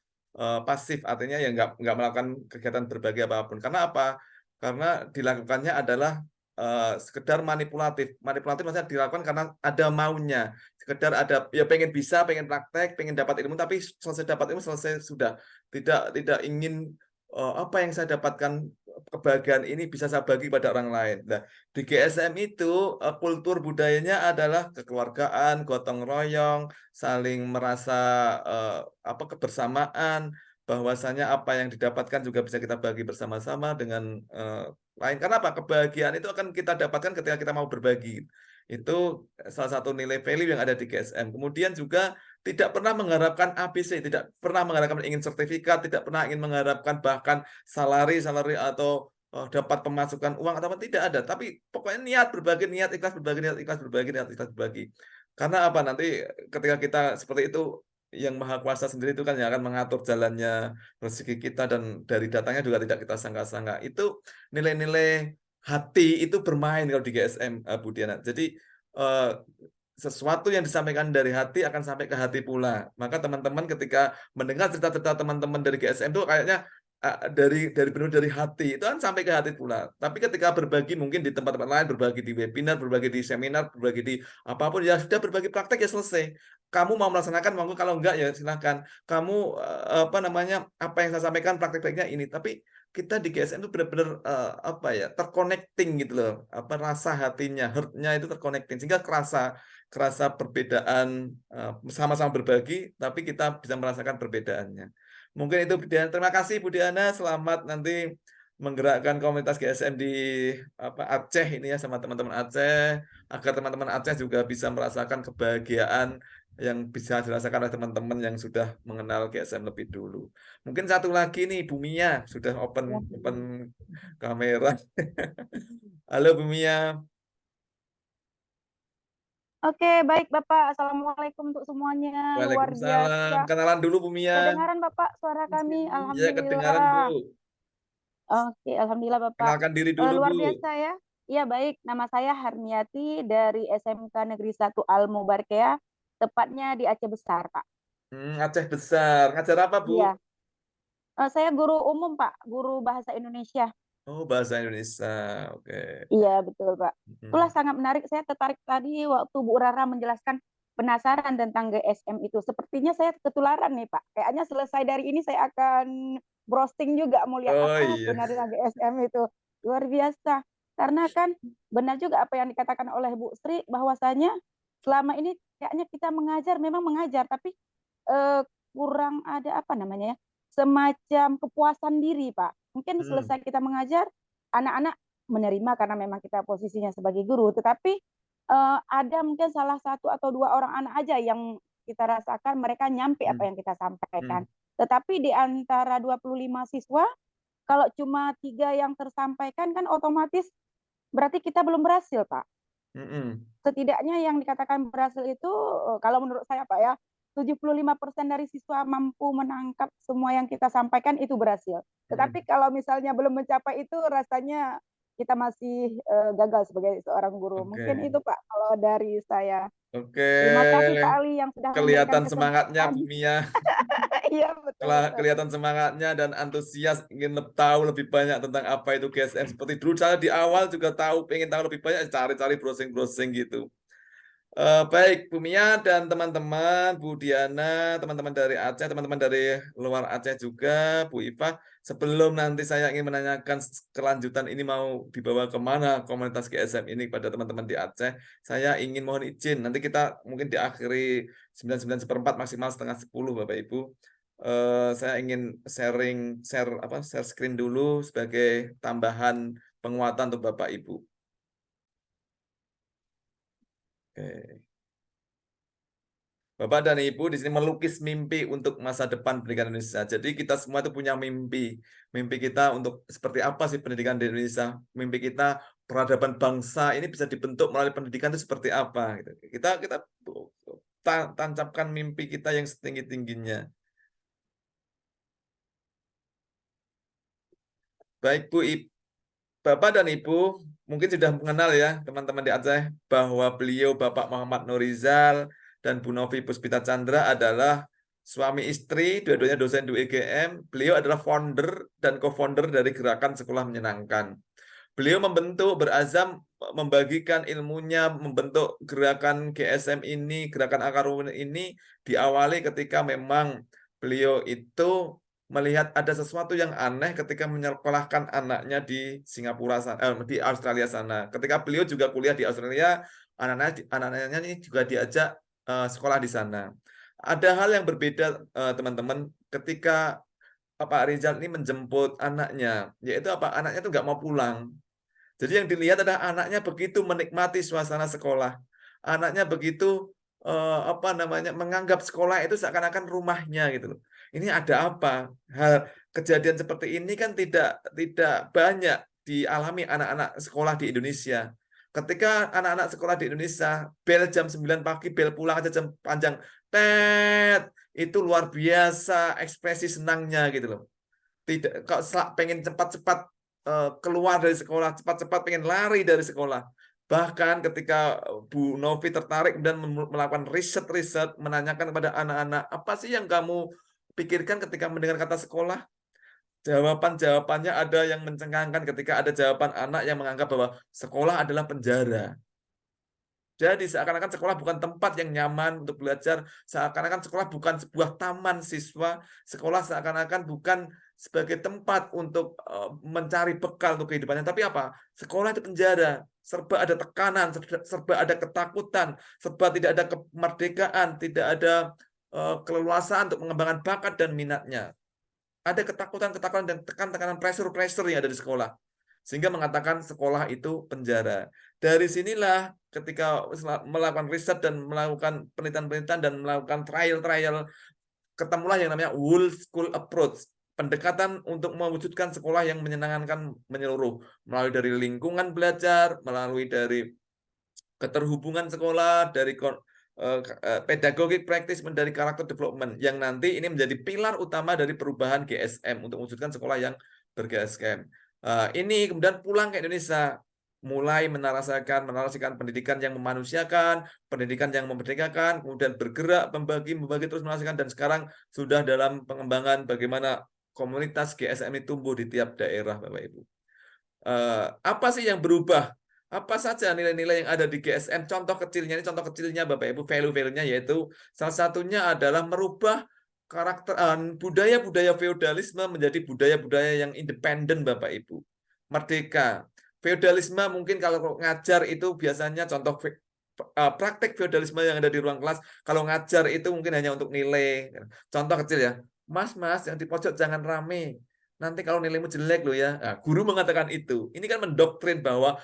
Speaker 1: pasif, artinya ya nggak melakukan kegiatan berbagi apapun. Karena apa? Karena dilakukannya adalah sekedar manipulatif maksudnya dilakukan karena ada maunya, sekedar ada ya pengen bisa, pengen praktek, pengen dapat ilmu, tapi selesai dapat ilmu selesai sudah, tidak ingin apa yang saya dapatkan, kebahagiaan ini bisa saya bagi pada orang lain. Nah, di GSM itu kultur budayanya adalah kekeluargaan, gotong royong, saling merasa apa kebersamaan, bahwasanya apa yang didapatkan juga bisa kita bagi bersama-sama dengan lain. Karena apa? Kebahagiaan itu akan kita dapatkan ketika kita mau berbagi. Itu salah satu nilai value yang ada di GSM. Kemudian juga tidak pernah mengharapkan ABC, tidak pernah mengharapkan ingin sertifikat, tidak pernah ingin mengharapkan bahkan salary atau dapat pemasukan uang atau apa, tidak ada. Tapi pokoknya niat berbagi, niat ikhlas berbagi, niat ikhlas berbagi, niat ikhlas berbagi. Karena apa? Nanti ketika kita seperti itu, yang Maha Kuasa sendiri itu kan yang akan mengatur jalannya rezeki kita, dan dari datangnya juga tidak kita sangka-sangka. Itu nilai-nilai hati itu bermain kalau di GSM, Bu Diana. Jadi sesuatu yang disampaikan dari hati akan sampai ke hati pula. Maka teman-teman ketika mendengar cerita-cerita teman-teman dari GSM itu kayaknya dari penuh dari hati, itu kan sampai ke hati pula. Tapi ketika berbagi mungkin di tempat-tempat lain, berbagi di webinar, berbagi di seminar, berbagi di apapun, ya sudah berbagi praktek ya selesai. Kamu mau melaksanakan, monggo, kalau enggak ya silahkan. Kamu apa namanya, apa yang saya sampaikan praktek-prakteknya ini. Tapi kita di GSM itu benar-benar apa ya, terconnecting gitu loh. Apa rasa hatinya, heart-nya itu terconnecting sehingga kerasa perbedaan, sama-sama berbagi, tapi kita bisa merasakan perbedaannya. Mungkin itu Bu Diana. Terima kasih Bu Diana. Selamat nanti menggerakkan komunitas GSM di Aceh ini ya, sama teman-teman Aceh, agar teman-teman Aceh juga bisa merasakan kebahagiaan yang bisa dirasakan oleh teman-teman yang sudah mengenal GSM lebih dulu. Mungkin satu lagi nih, Bu Mia sudah open kamera. Halo Bu Mia.
Speaker 10: Oke, baik Bapak. Assalamualaikum untuk semuanya. Luar
Speaker 1: Waalaikumsalam.
Speaker 10: biasa.
Speaker 1: Kenalan dulu Bu Mia.
Speaker 10: Kedengaran Bapak suara kami?
Speaker 1: Ya, kedengaran
Speaker 10: Alhamdulillah.
Speaker 1: Bu.
Speaker 10: Oke, Alhamdulillah Bapak.
Speaker 1: Kenalkan diri dulu
Speaker 10: Luar
Speaker 1: Bu.
Speaker 10: biasa ya. Iya baik, nama saya Harniati dari SMK Negeri 1 Al Mubarakiyah, tepatnya di Aceh Besar, Pak.
Speaker 1: Aceh Besar. Ngajar apa Bu?
Speaker 10: Iya. Saya guru umum Pak, guru bahasa Indonesia.
Speaker 1: Oh, bahasa Indonesia. Oke.
Speaker 10: Iya, betul, Pak. Itulah
Speaker 1: Mm.
Speaker 10: sangat menarik. Saya tertarik tadi waktu Bu Rara menjelaskan penasaran tentang GSM itu. Sepertinya saya ketularan nih, Pak. Kayaknya selesai dari ini saya akan browsing juga mau lihat
Speaker 1: Oh
Speaker 10: apa
Speaker 1: iya.
Speaker 10: sebenarnya GSM itu. Luar biasa. Karena kan benar juga apa yang dikatakan oleh Bu Sri, bahwasanya selama ini kayaknya kita mengajar, memang mengajar, tapi kurang ada apa namanya ya, semacam kepuasan diri, Pak. Mungkin selesai kita mengajar, anak-anak menerima karena memang kita posisinya sebagai guru, tetapi ada mungkin salah satu atau dua orang anak aja yang kita rasakan mereka nyampe apa yang kita sampaikan. Tetapi di antara 25 siswa, kalau cuma 3 yang tersampaikan kan otomatis berarti kita belum berhasil, Pak. Setidaknya yang dikatakan berhasil itu, kalau menurut saya, Pak ya, 75% dari siswa mampu menangkap semua yang kita sampaikan, itu berhasil. Tetapi kalau misalnya belum mencapai itu, rasanya kita masih gagal sebagai seorang guru. Mungkin itu, Pak, kalau dari saya.
Speaker 1: Oke.
Speaker 10: Terima kasih Pak Ali yang sudah memberikan
Speaker 1: Kelihatan semangatnya,
Speaker 10: kesempatan.
Speaker 1: Bu Mia.
Speaker 10: Iya, betul.
Speaker 1: Kelihatan semangatnya dan antusias ingin tahu lebih banyak tentang apa itu GSM. Seperti dulu saya di awal juga pengen tahu lebih banyak, cari-cari browsing-browsing gitu. Baik, Bu Mia dan teman-teman, Bu Diana, teman-teman dari Aceh, teman-teman dari luar Aceh juga, Bu Iva, sebelum nanti saya ingin menanyakan kelanjutan ini mau dibawa kemana komunitas GSM ini pada teman-teman di Aceh, saya ingin mohon izin, nanti kita mungkin diakhiri 9:09 maksimal 9:30 Bapak Ibu. Saya ingin share screen dulu sebagai tambahan penguatan untuk Bapak Ibu. Oke. Bapak dan Ibu di sini melukis mimpi untuk masa depan pendidikan Indonesia. Jadi kita semua itu punya mimpi. Mimpi kita untuk seperti apa sih pendidikan di Indonesia? Mimpi kita peradaban bangsa ini bisa dibentuk melalui pendidikan itu seperti apa? Gitu. Kita tancapkan mimpi kita yang setinggi-tingginya. Baik Bu, Bapak dan Ibu mungkin sudah mengenal ya teman-teman di Aceh bahwa beliau Bapak Muhammad Nurizal dan Bu Novi Puspita Chandra adalah suami istri, dua-duanya dosen di UGM. Beliau adalah founder dan co-founder dari Gerakan Sekolah Menyenangkan. Beliau berazam membagikan ilmunya, membentuk gerakan GSM ini, gerakan akar rumput ini diawali ketika memang beliau itu melihat ada sesuatu yang aneh ketika menyekolahkan anaknya di di Australia sana. Ketika beliau juga kuliah di Australia, anak-anaknya ini juga diajak sekolah di sana. Ada hal yang berbeda teman-teman ketika Pak Rizal ini menjemput anaknya, yaitu anaknya itu nggak mau pulang. Jadi yang dilihat adalah anaknya begitu menikmati suasana sekolah, anaknya begitu menganggap sekolah itu seakan-akan rumahnya gitu loh. Ini ada apa? Hal kejadian seperti ini kan tidak banyak dialami anak-anak sekolah di Indonesia. Ketika anak-anak sekolah di Indonesia, bel jam 9 pagi, bel pulang aja jam panjang, itu luar biasa ekspresi senangnya gitu loh. Tidak, kok pengen cepat-cepat keluar dari sekolah, cepat-cepat pengen lari dari sekolah. Bahkan ketika Bu Novi tertarik dan melakukan riset, menanyakan kepada anak-anak, apa sih yang kamu pikirkan ketika mendengar kata sekolah? Jawabannya ada yang mencengangkan ketika ada jawaban anak yang menganggap bahwa sekolah adalah penjara. Jadi seakan-akan sekolah bukan tempat yang nyaman untuk belajar, seakan-akan sekolah bukan sebuah taman siswa, sekolah seakan-akan bukan sebagai tempat untuk mencari bekal untuk kehidupannya. Tapi apa? Sekolah itu penjara, serba ada tekanan, serba ada ketakutan, serba tidak ada kemerdekaan, tidak ada keleluasaan untuk mengembangkan bakat dan minatnya. Ada ketakutan dan tekanan pressure yang ada di sekolah. Sehingga mengatakan sekolah itu penjara. Dari sinilah ketika melakukan riset dan melakukan penelitian dan melakukan trial, ketemulah yang namanya whole school approach. Pendekatan untuk mewujudkan sekolah yang menyenangkan menyeluruh. Melalui dari lingkungan belajar, melalui dari keterhubungan sekolah, dari pedagogik praktis, dari karakter development. Yang nanti ini menjadi pilar utama dari perubahan GSM untuk mewujudkan sekolah yang ber-GSM. Ini kemudian pulang ke Indonesia, mulai menarasikan pendidikan yang memanusiakan, pendidikan yang memerdekakan, kemudian bergerak, membagi terus menarasikan, dan sekarang sudah dalam pengembangan bagaimana komunitas GSM ini tumbuh di tiap daerah, Bapak Ibu. Apa sih yang berubah? Apa saja nilai-nilai yang ada di GSM? Contoh kecilnya ini, contoh kecilnya Bapak Ibu, value-value-nya yaitu salah satunya adalah merubah karakter budaya-budaya feodalisme menjadi budaya-budaya yang independen Bapak Ibu. Merdeka. Feodalisme mungkin kalau ngajar itu biasanya contoh praktek feodalisme yang ada di ruang kelas, kalau ngajar itu mungkin hanya untuk nilai. Contoh kecil ya, Mas, yang di pojok jangan rame. Nanti kalau nilaimu jelek loh ya. Nah, guru mengatakan itu. Ini kan mendoktrin bahwa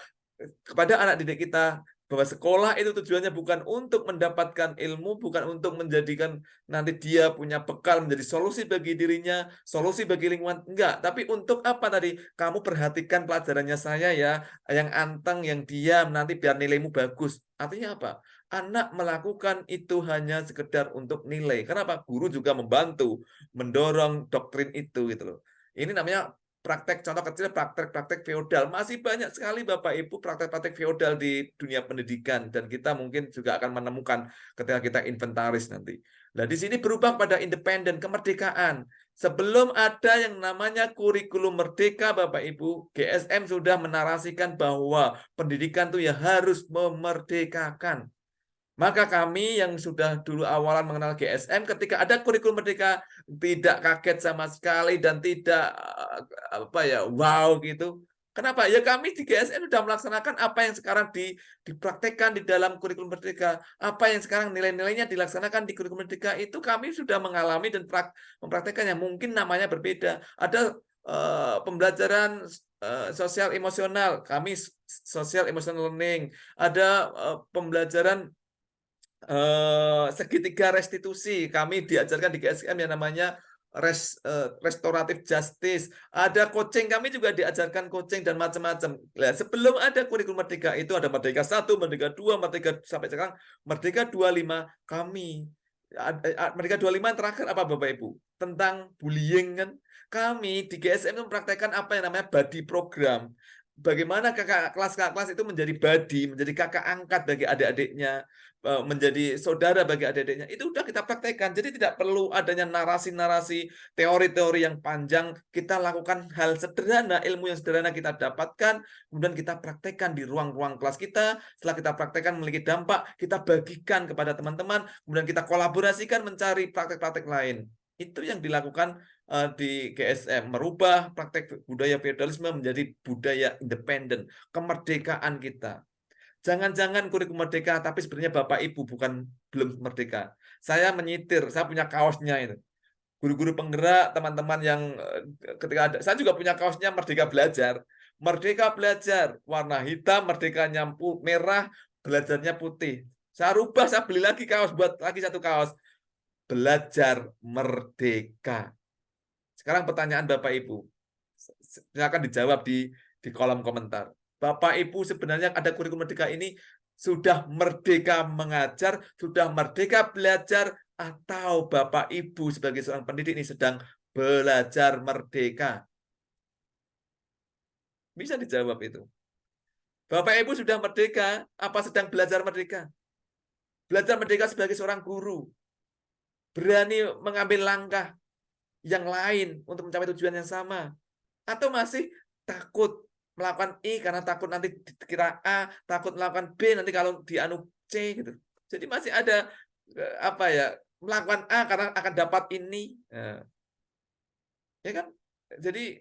Speaker 1: kepada anak didik kita bahwa sekolah itu tujuannya bukan untuk mendapatkan ilmu, bukan untuk menjadikan nanti dia punya bekal menjadi solusi bagi dirinya, solusi bagi lingkungan, enggak. Tapi untuk apa tadi? Kamu perhatikan pelajarannya saya ya, yang anteng, yang diam, nanti biar nilaimu bagus. Artinya apa? Anak melakukan itu hanya sekedar untuk nilai. Kenapa? Guru juga membantu, mendorong doktrin itu gitu loh. Ini namanya praktek, contoh kecil praktek-praktek feodal. Masih banyak sekali Bapak Ibu praktek-praktek feodal di dunia pendidikan, dan kita mungkin juga akan menemukan ketika kita inventaris nanti. Nah, di sini berubah pada independen, kemerdekaan. Sebelum ada yang namanya kurikulum merdeka Bapak Ibu, GSM sudah menarasikan bahwa pendidikan itu ya harus memerdekakan. Maka kami yang sudah dulu awalan mengenal GSM, ketika ada kurikulum merdeka, tidak kaget sama sekali dan tidak wow gitu. Kenapa? Ya kami di GSM sudah melaksanakan apa yang sekarang dipraktekkan di dalam kurikulum merdeka. Apa yang sekarang nilai-nilainya dilaksanakan di kurikulum merdeka itu kami sudah mengalami dan mempraktekkannya. Mungkin namanya berbeda. Ada pembelajaran sosial emosional, kami social emotional learning. Ada pembelajaran segitiga restitusi, kami diajarkan di GSM yang namanya restoratif justice. Ada coaching, kami juga diajarkan coaching dan macam-macam. Nah, sebelum ada kurikulum merdeka itu ada Merdeka 1, Merdeka 2, Merdeka sampai sekarang Merdeka 25. Kami Merdeka 25 terakhir apa Bapak Ibu? Tentang bullying kan. Kami di GSM itu mempraktekkan apa yang namanya buddy program. Bagaimana kakak kelas itu menjadi buddy, menjadi kakak angkat bagi adik-adiknya, menjadi saudara bagi adik-adiknya. Itu sudah kita praktekkan. Jadi tidak perlu adanya narasi-narasi, teori-teori yang panjang. Kita lakukan hal sederhana, ilmu yang sederhana kita dapatkan, kemudian kita praktekkan di ruang-ruang kelas kita. Setelah kita praktekkan memiliki dampak, kita bagikan kepada teman-teman, kemudian kita kolaborasikan mencari praktek-praktek lain. Itu yang dilakukan di GSM, merubah praktek budaya feodalisme menjadi budaya independen, kemerdekaan kita. Jangan-jangan kurikulum merdeka, tapi sebenarnya Bapak Ibu belum merdeka. Saya menyitir, saya punya kaosnya itu. Guru-guru penggerak, teman-teman yang ketika ada, saya juga punya kaosnya Merdeka Belajar. Merdeka Belajar, warna hitam, merdekanya merah, belajarnya putih. Saya rubah, saya beli lagi kaos, buat lagi satu kaos. Belajar merdeka. Sekarang pertanyaan Bapak Ibu, silakan dijawab di kolom komentar. Bapak Ibu sebenarnya ada kurikulum merdeka ini sudah merdeka mengajar, sudah merdeka belajar, atau Bapak Ibu sebagai seorang pendidik ini sedang belajar merdeka? Bisa dijawab itu. Bapak Ibu sudah merdeka, apa sedang belajar merdeka? Belajar merdeka sebagai seorang guru. Berani mengambil langkah yang lain untuk mencapai tujuan yang sama, atau masih takut melakukan I karena takut nanti dikira A, takut melakukan B nanti kalau dianu C gitu. Jadi masih ada melakukan A karena akan dapat ini, ya kan? Jadi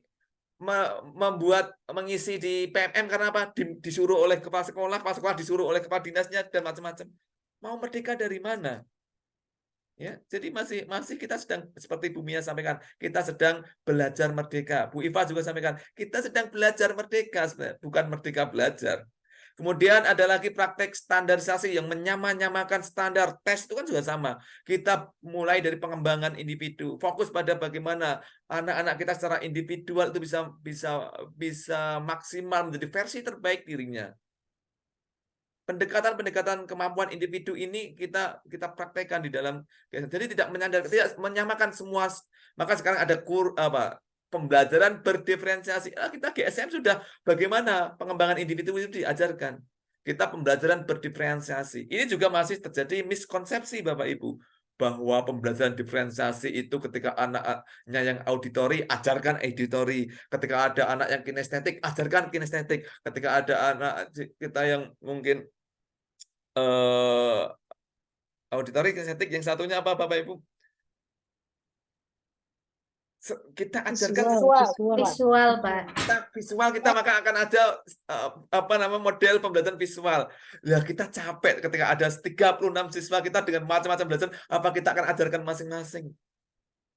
Speaker 1: mengisi di PMM karena apa? Disuruh oleh kepala sekolah disuruh oleh kepala dinasnya dan macam-macam. Mau merdeka dari mana? Ya, jadi masih kita sedang, seperti Bu Mia sampaikan, kita sedang belajar merdeka. Bu Iva juga sampaikan, kita sedang belajar merdeka, bukan merdeka belajar. Kemudian ada lagi praktek standarisasi yang menyamakan standar tes, itu kan juga sama. Kita mulai dari pengembangan individu, fokus pada bagaimana anak-anak kita secara individual itu bisa maksimal menjadi versi terbaik dirinya. Pendekatan kemampuan individu ini kita praktekkan di dalam, jadi tidak menyamakan semua. Maka sekarang ada pembelajaran berdiferensiasi. Kita GSM sudah bagaimana pengembangan individu itu diajarkan. Kita pembelajaran berdiferensiasi. Ini juga masih terjadi miskonsepsi Bapak Ibu. bahwa pembelajaran diferensiasi itu ketika anaknya yang auditori, ajarkan auditori. Ketika ada anak yang kinestetik, ajarkan kinestetik. Ketika ada anak kita yang mungkin auditori, kinestetik, yang satunya apa Bapak Ibu? Kita ajarkan
Speaker 4: Visual, Pak.
Speaker 1: visual, kita maka akan ada model pembelajaran visual. Ya, kita capek ketika ada 36 siswa kita dengan macam-macam belajar, apa kita akan ajarkan masing-masing.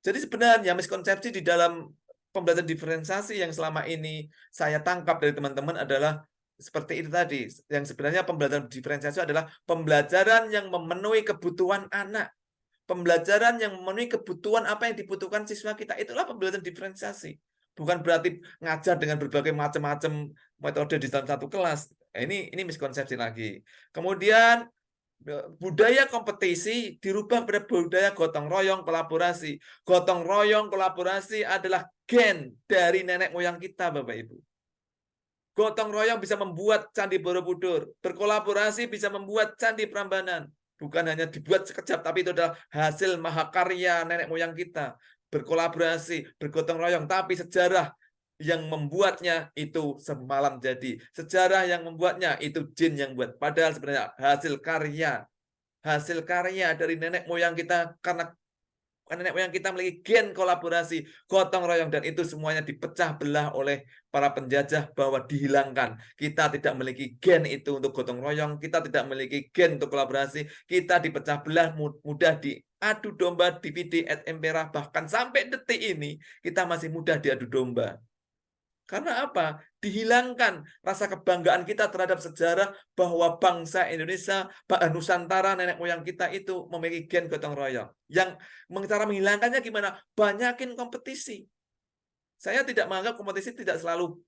Speaker 1: Jadi sebenarnya miskonsepsi di dalam pembelajaran diferensiasi yang selama ini saya tangkap dari teman-teman adalah seperti itu tadi. Yang sebenarnya pembelajaran diferensiasi adalah pembelajaran yang memenuhi kebutuhan anak. Pembelajaran yang memenuhi kebutuhan apa yang dibutuhkan siswa kita, itulah pembelajaran diferensiasi. Bukan berarti ngajar dengan berbagai macam-macam metode di dalam satu kelas. Ini miskonsepsi lagi. Kemudian budaya kompetisi dirubah pada budaya gotong royong kolaborasi. Gotong royong kolaborasi adalah gen dari nenek moyang kita, Bapak Ibu. Gotong royong bisa membuat Candi Borobudur, berkolaborasi bisa membuat Candi Prambanan. Bukan hanya dibuat sekejap, tapi itu adalah hasil mahakarya nenek moyang kita. Berkolaborasi, bergotong royong, tapi sejarah yang membuatnya itu semalam jadi. Sejarah yang membuatnya itu jin yang buat. Padahal sebenarnya hasil karya dari nenek moyang kita, karena nenek moyang kita memiliki gen kolaborasi, gotong royong, dan itu semuanya dipecah belah oleh para penjajah bahwa dihilangkan. Kita tidak memiliki gen itu untuk gotong royong, kita tidak memiliki gen untuk kolaborasi, kita dipecah belah, mudah diadu domba, divide et impera, bahkan sampai detik ini kita masih mudah diadu domba. Karena apa? Dihilangkan rasa kebanggaan kita terhadap sejarah bahwa bangsa Indonesia, Nusantara, nenek moyang kita itu memiliki gen gotong royong. Yang cara menghilangkannya gimana? Banyakin kompetisi. Saya tidak menganggap kompetisi tidak selalu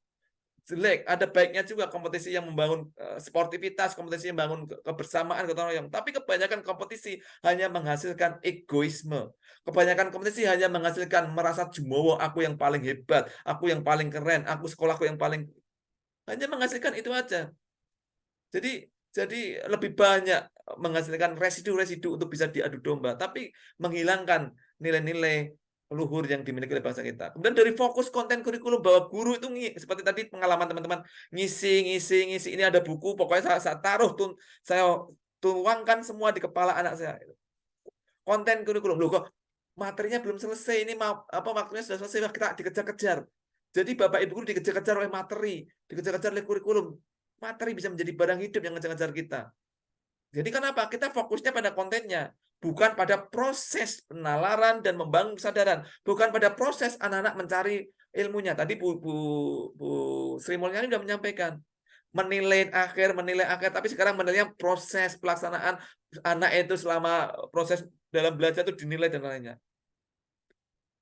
Speaker 1: jelek. Ada baiknya juga kompetisi yang membangun sportivitas, kompetisi yang membangun kebersamaan, gotong royong. Tapi kebanyakan kompetisi hanya menghasilkan egoisme. Kebanyakan kompetisi hanya menghasilkan merasa jumowo, aku yang paling hebat, aku yang paling keren, aku sekolahku yang paling, hanya menghasilkan itu aja. Jadi lebih banyak menghasilkan residu-residu untuk bisa diadu domba, tapi menghilangkan nilai-nilai luhur yang dimiliki oleh bangsa kita. Kemudian dari fokus konten kurikulum bahwa guru itu seperti tadi pengalaman teman-teman ngisi ini ada buku, pokoknya saya taruh saya tuangkan semua di kepala anak saya. Konten kurikulum loh, kok materinya belum selesai, ini waktunya sudah selesai, kita dikejar-kejar. Jadi Bapak Ibu guru dikejar-kejar oleh materi, dikejar-kejar oleh kurikulum. Materi bisa menjadi barang hidup yang ngejar-ngejar kita. Jadi kenapa? Kita fokusnya pada kontennya, bukan pada proses penalaran dan membangun kesadaran, bukan pada proses anak-anak mencari ilmunya. Tadi Bu Sri Mulyani sudah menyampaikan, menilai akhir, tapi sekarang menilainya proses pelaksanaan anak itu selama proses dalam belajar itu dinilai dan lainnya.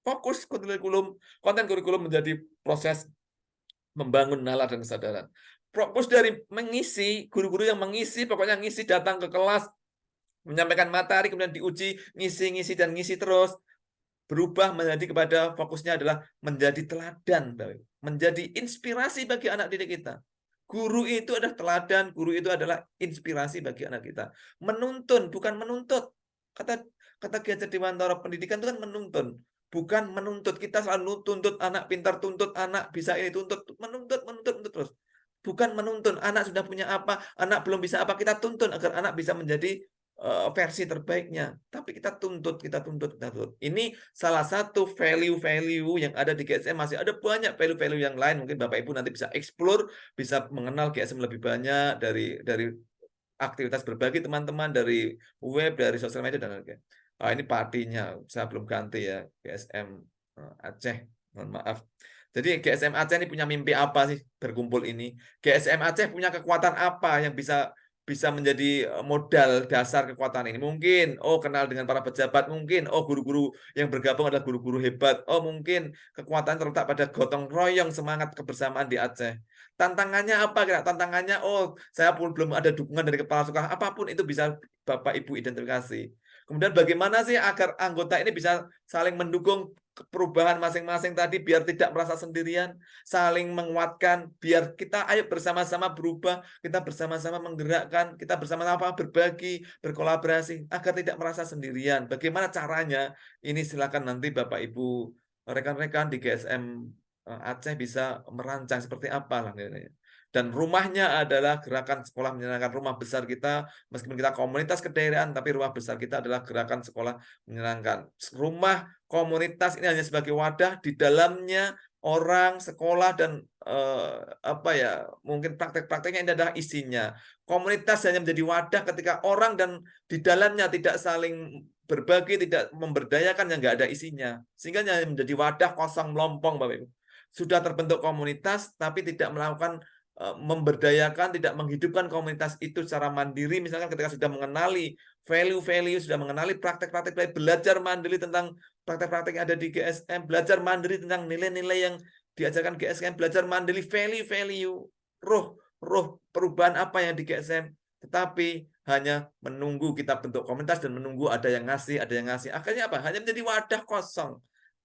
Speaker 1: Fokus konten kurikulum menjadi proses membangun nalar dan kesadaran. Fokus dari mengisi, guru-guru yang mengisi, pokoknya ngisi, datang ke kelas, menyampaikan materi, kemudian diuji, ngisi dan ngisi terus, berubah menjadi kepada fokusnya adalah menjadi teladan, menjadi inspirasi bagi anak didik kita. Guru itu adalah teladan, guru itu adalah inspirasi bagi anak kita. Menuntun, bukan menuntut. Kata Ki Hajar Dewantara, pendidikan itu kan menuntun, bukan menuntut. Kita selalu tuntut anak pintar, tuntut anak bisa ini, tuntut terus. Bukan menuntun, anak sudah punya apa, anak belum bisa apa, kita tuntun agar anak bisa menjadi versi terbaiknya. Tapi kita tuntut. Ini salah satu value-value yang ada di GSM. Masih ada banyak value-value yang lain. Mungkin Bapak Ibu nanti bisa explore, bisa mengenal GSM lebih banyak dari aktivitas berbagi teman-teman, dari web, dari sosial media, dan lain-lain. Ini partinya, saya belum ganti ya, GSM Aceh. Mohon maaf. Jadi GSM Aceh ini punya mimpi apa sih berkumpul ini? GSM Aceh punya kekuatan apa yang bisa menjadi modal dasar kekuatan ini? Mungkin, kenal dengan para pejabat, mungkin, guru-guru yang bergabung adalah guru-guru hebat, mungkin kekuatan terletak pada gotong royong semangat kebersamaan di Aceh. Tantangannya apa? Tantangannya, saya belum ada dukungan dari kepala sekolah, apapun itu bisa Bapak Ibu identifikasi. Kemudian bagaimana sih agar anggota ini bisa saling mendukung perubahan masing-masing tadi biar tidak merasa sendirian, saling menguatkan, biar kita ayo bersama-sama berubah, kita bersama-sama menggerakkan, kita bersama-sama berbagi, berkolaborasi agar tidak merasa sendirian. Bagaimana caranya? Ini silakan nanti Bapak Ibu rekan-rekan di GSM Aceh bisa merancang seperti apa lah. Dan rumahnya adalah gerakan sekolah menyenangkan, rumah besar kita, meskipun kita komunitas kedaerahan, tapi rumah besar kita adalah gerakan sekolah menyenangkan. Rumah komunitas ini hanya sebagai wadah, di dalamnya orang, sekolah, dan mungkin praktek-prakteknya ini adalah isinya. Komunitas hanya menjadi wadah ketika orang dan di dalamnya tidak saling berbagi, tidak memberdayakan, yang nggak ada isinya. Sehingga hanya menjadi wadah kosong melompong, Bapak Ibu. Sudah terbentuk komunitas, tapi tidak melakukan memberdayakan, tidak menghidupkan komunitas itu secara mandiri. Misalkan ketika sudah mengenali value-value, sudah mengenali praktek-praktek, belajar mandiri tentang praktek-praktek yang ada di GSM, belajar mandiri tentang nilai-nilai yang diajarkan GSM, belajar mandiri value-value, roh perubahan apa yang di GSM, tetapi hanya menunggu kita bentuk komunitas dan menunggu ada yang ngasih. Akhirnya apa? Hanya menjadi wadah kosong.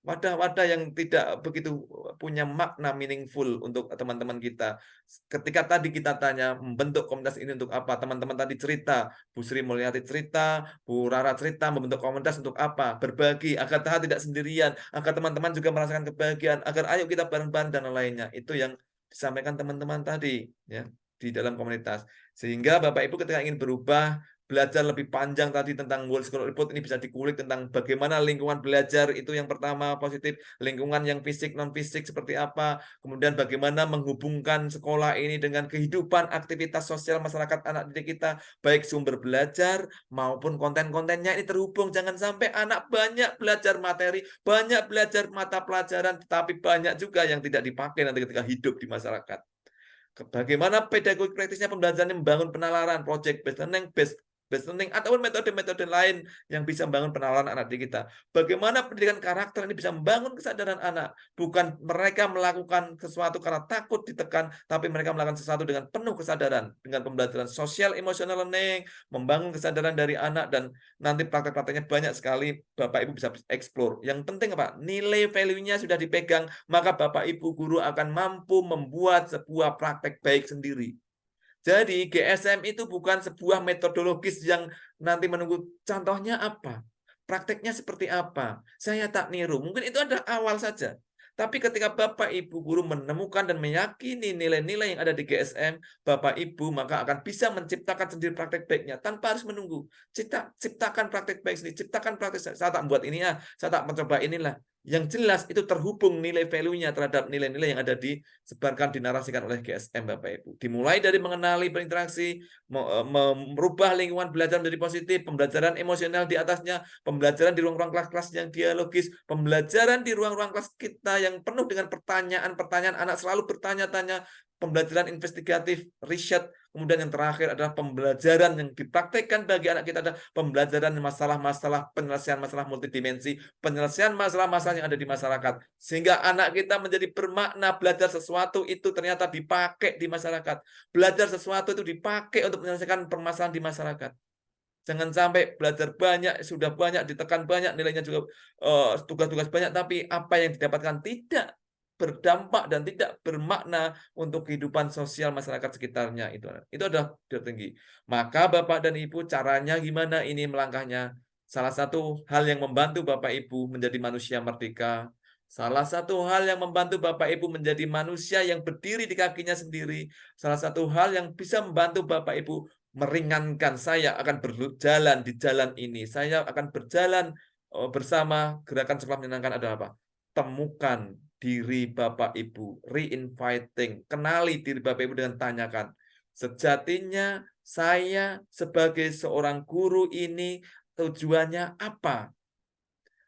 Speaker 1: Wadah-wadah yang tidak begitu punya makna meaningful untuk teman-teman kita. Ketika tadi kita tanya membentuk komunitas ini untuk apa, teman-teman tadi cerita, Bu Sri Mulyati cerita, Bu Rara cerita membentuk komunitas untuk apa, berbagi agar tidak sendirian, agar teman-teman juga merasakan kebahagiaan, agar ayo kita bareng-bareng dan lainnya. Itu yang disampaikan teman-teman tadi ya di dalam komunitas. Sehingga Bapak Ibu ketika ingin berubah, belajar lebih panjang tadi tentang World School Report, ini bisa dikulik tentang bagaimana lingkungan belajar itu yang pertama positif, lingkungan yang fisik, non-fisik seperti apa, kemudian bagaimana menghubungkan sekolah ini dengan kehidupan aktivitas sosial masyarakat anak didik kita, baik sumber belajar maupun konten-kontennya ini terhubung. Jangan sampai anak banyak belajar materi, banyak belajar mata pelajaran, tetapi banyak juga yang tidak dipakai nanti ketika hidup di masyarakat. Bagaimana pedagogi praktisnya pembelajaran membangun penalaran, project based learning, based learning, ataupun metode-metode lain yang bisa membangun penalaran anak didik kita. Bagaimana pendidikan karakter ini bisa membangun kesadaran anak. Bukan mereka melakukan sesuatu karena takut ditekan, tapi mereka melakukan sesuatu dengan penuh kesadaran. Dengan pembelajaran social emotional learning, membangun kesadaran dari anak, dan nanti praktek-prakteknya banyak sekali Bapak Ibu bisa explore. Yang penting apa? Nilai value-nya sudah dipegang, maka Bapak Ibu guru akan mampu membuat sebuah praktek baik sendiri. Jadi GSM itu bukan sebuah metodologis yang nanti menunggu contohnya apa, prakteknya seperti apa, saya tak niru. Mungkin itu adalah awal saja. Tapi ketika Bapak Ibu guru menemukan dan meyakini nilai-nilai yang ada di GSM, Bapak Ibu maka akan bisa menciptakan sendiri praktek baiknya tanpa harus menunggu. Ciptakan praktek baik sendiri, ciptakan praktek. Saya tak membuat ini ya, saya tak mencoba inilah. Yang jelas itu terhubung nilai value-nya terhadap nilai-nilai yang ada disebarkan, dinarasikan oleh GSM Bapak Ibu. Dimulai dari mengenali, berinteraksi, merubah lingkungan belajar menjadi positif, pembelajaran emosional di atasnya, pembelajaran di ruang-ruang kelas-kelas yang dialogis, pembelajaran di ruang-ruang kelas kita yang penuh dengan pertanyaan-pertanyaan, anak selalu bertanya-tanya, pembelajaran investigatif, riset, kemudian yang terakhir adalah pembelajaran yang dipraktekkan bagi anak kita adalah pembelajaran masalah-masalah, penyelesaian masalah multidimensi, penyelesaian masalah-masalah yang ada di masyarakat. Sehingga anak kita menjadi bermakna, belajar sesuatu itu ternyata dipakai di masyarakat. Belajar sesuatu itu dipakai untuk menyelesaikan permasalahan di masyarakat. Jangan sampai belajar banyak, sudah banyak, ditekan banyak, nilainya juga tugas-tugas banyak, tapi apa yang didapatkan tidak berdampak dan tidak bermakna untuk kehidupan sosial masyarakat sekitarnya. Itu adalah tertinggi. Maka Bapak dan Ibu caranya gimana ini melangkahnya? Salah satu hal yang membantu Bapak Ibu menjadi manusia merdeka, salah satu hal yang membantu Bapak Ibu menjadi manusia yang berdiri di kakinya sendiri, salah satu hal yang bisa membantu Bapak Ibu meringankan, saya akan berjalan di jalan ini, saya akan berjalan bersama gerakan sekolah menyenangkan adalah apa? Temukan diri Bapak Ibu, re-inviting, kenali diri Bapak Ibu dengan tanyakan, sejatinya saya sebagai seorang guru ini tujuannya apa?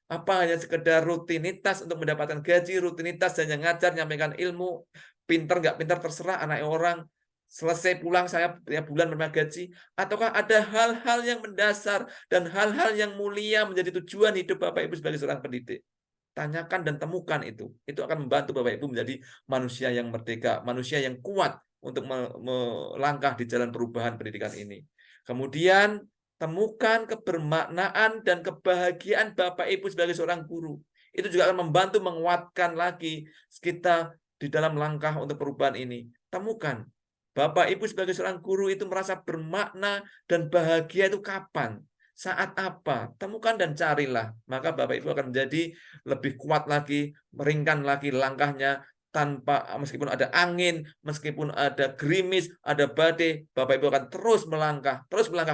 Speaker 1: Apa hanya sekedar rutinitas untuk mendapatkan gaji, rutinitas hanya ngajar, nyampaikan ilmu, pinter nggak pinter terserah anak orang, selesai pulang saya tiap bulan menerima gaji, ataukah ada hal-hal yang mendasar dan hal-hal yang mulia menjadi tujuan hidup Bapak Ibu sebagai seorang pendidik? Tanyakan dan temukan itu. Itu akan membantu Bapak Ibu menjadi manusia yang merdeka, manusia yang kuat untuk melangkah di jalan perubahan pendidikan ini. Kemudian Temukan kebermaknaan dan kebahagiaan Bapak Ibu sebagai seorang guru. Itu juga akan membantu menguatkan lagi kita di dalam langkah untuk perubahan ini. Temukan Bapak Ibu sebagai seorang guru itu merasa bermakna dan bahagia itu kapan? Saat apa? Temukan dan carilah. Maka Bapak Ibu akan menjadi lebih kuat lagi, meringkan lagi langkahnya, tanpa meskipun ada angin, meskipun ada gerimis, ada badai, Bapak Ibu akan terus melangkah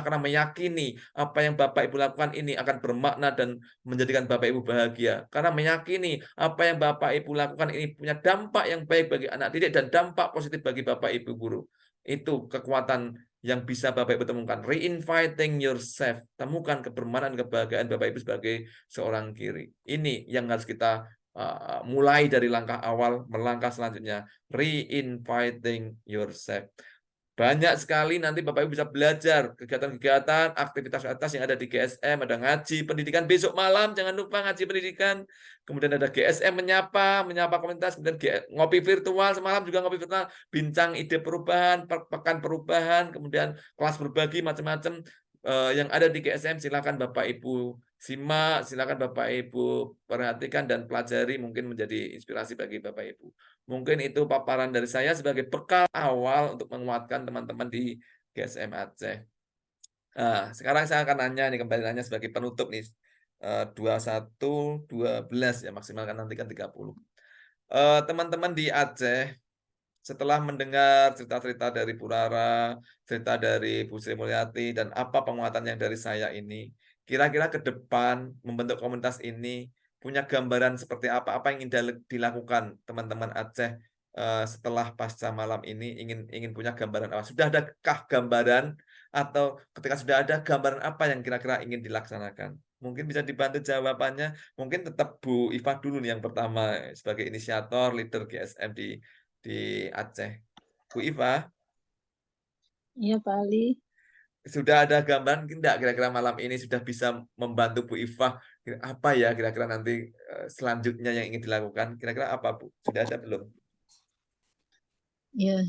Speaker 1: karena meyakini apa yang Bapak Ibu lakukan ini akan bermakna dan menjadikan Bapak Ibu bahagia. Karena meyakini apa yang Bapak Ibu lakukan ini punya dampak yang baik bagi anak didik dan dampak positif bagi Bapak Ibu guru. Itu kekuatan yang bisa Bapak Ibu temukan. Reinviting yourself. Temukan kebermaknaan, kebahagiaan Bapak Ibu sebagai seorang guru. Ini yang harus kita mulai dari langkah awal, melangkah selanjutnya, reinviting yourself. Banyak sekali nanti Bapak Ibu bisa belajar kegiatan-kegiatan, aktivitas-aktivitas yang ada di GSM, ada ngaji pendidikan besok malam, jangan lupa ngaji pendidikan. Kemudian ada GSM menyapa komunitas, kemudian ngopi virtual, semalam juga ngopi virtual, bincang ide perubahan, pekan perubahan, kemudian kelas berbagi macam-macam yang ada di GSM. Silakan Bapak Ibu simak, silakan Bapak Ibu perhatikan dan pelajari, mungkin menjadi inspirasi bagi Bapak Ibu. Mungkin itu paparan dari saya sebagai bekal awal untuk menguatkan teman-teman di GSM Aceh. Nah, sekarang saya akan nanya nih, kembali nanya sebagai penutup nih. 21, 12 ya, maksimalkan nanti kan 30. Teman-teman di Aceh, setelah mendengar cerita-cerita dari Bu Rara, cerita dari Bu Sri Mulyati, dan apa penguatan yang dari saya ini, kira-kira ke depan membentuk komunitas ini punya gambaran seperti apa yang ingin dilakukan teman-teman Aceh setelah pasca malam ini, ingin punya gambaran apa? Sudah adakah gambaran, atau ketika sudah ada gambaran apa yang kira-kira ingin dilaksanakan? Mungkin bisa dibantu jawabannya. Mungkin tetap Bu Iva dulu nih yang pertama sebagai inisiator leader GSM di Aceh. Bu Iva?
Speaker 7: Iya, Pak Ali.
Speaker 1: Sudah ada gambaran tidak kira-kira malam ini sudah bisa membantu Bu Iva? Apa ya kira-kira nanti selanjutnya yang ingin dilakukan? Kira-kira apa, Bu? Sudah ada belum?
Speaker 7: Ya,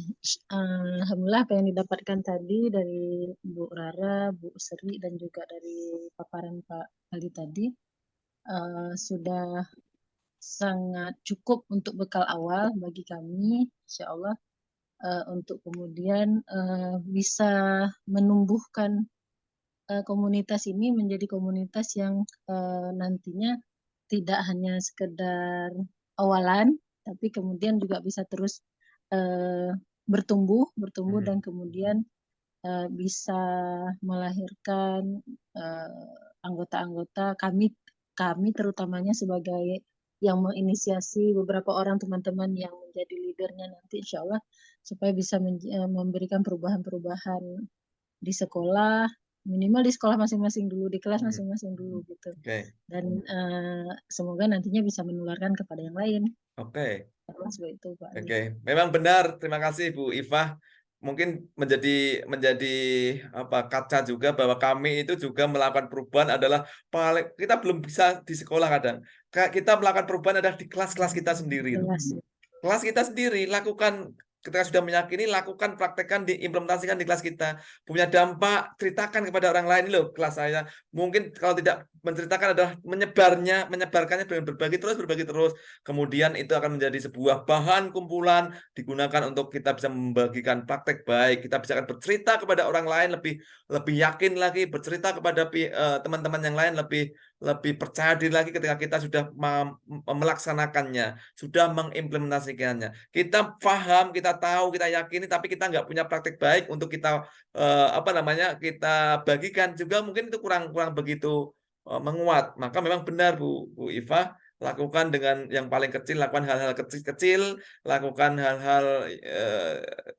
Speaker 7: alhamdulillah apa yang didapatkan tadi dari Bu Rara, Bu Sri, dan juga dari paparan Pak Ali tadi sudah sangat cukup untuk bekal awal bagi kami, insya Allah, untuk kemudian bisa menumbuhkan komunitas ini menjadi komunitas yang nantinya tidak hanya sekedar awalan, tapi kemudian juga bisa terus bertumbuh dan kemudian bisa melahirkan anggota-anggota kami terutamanya sebagai yang menginisiasi beberapa orang teman-teman yang menjadi leadernya nanti insya Allah, supaya bisa memberikan perubahan-perubahan di sekolah, minimal di sekolah masing-masing dulu, di kelas masing-masing dulu gitu. Dan semoga nantinya bisa menularkan kepada yang lain. Seperti itu, Pak.
Speaker 1: Memang benar. Terima kasih Bu Iva. Mungkin menjadi kaca juga bahwa kami itu juga melakukan perubahan adalah kita belum bisa di sekolah kadang. Kita melakukan perubahan adalah di kelas-kelas kita sendiri. Kelas kita sendiri lakukan. Ketika sudah meyakini, lakukan, praktekkan, diimplementasikan di kelas kita. Punya dampak, ceritakan kepada orang lain, loh kelas saya. Mungkin kalau tidak menceritakan adalah menyebarkannya dengan berbagi terus. Kemudian itu akan menjadi sebuah bahan kumpulan, digunakan untuk kita bisa membagikan praktek baik. Kita bisa akan bercerita kepada orang lain lebih yakin lagi, bercerita kepada teman-teman yang lain lebih percaya diri lagi ketika kita sudah melaksanakannya, sudah mengimplementasikannya. Kita paham, kita tahu, kita yakini, tapi kita nggak punya praktek baik untuk kita kita bagikan juga, mungkin itu kurang begitu menguat. Maka memang benar Bu Iva, lakukan dengan yang paling kecil, lakukan hal-hal kecil-kecil, lakukan hal-hal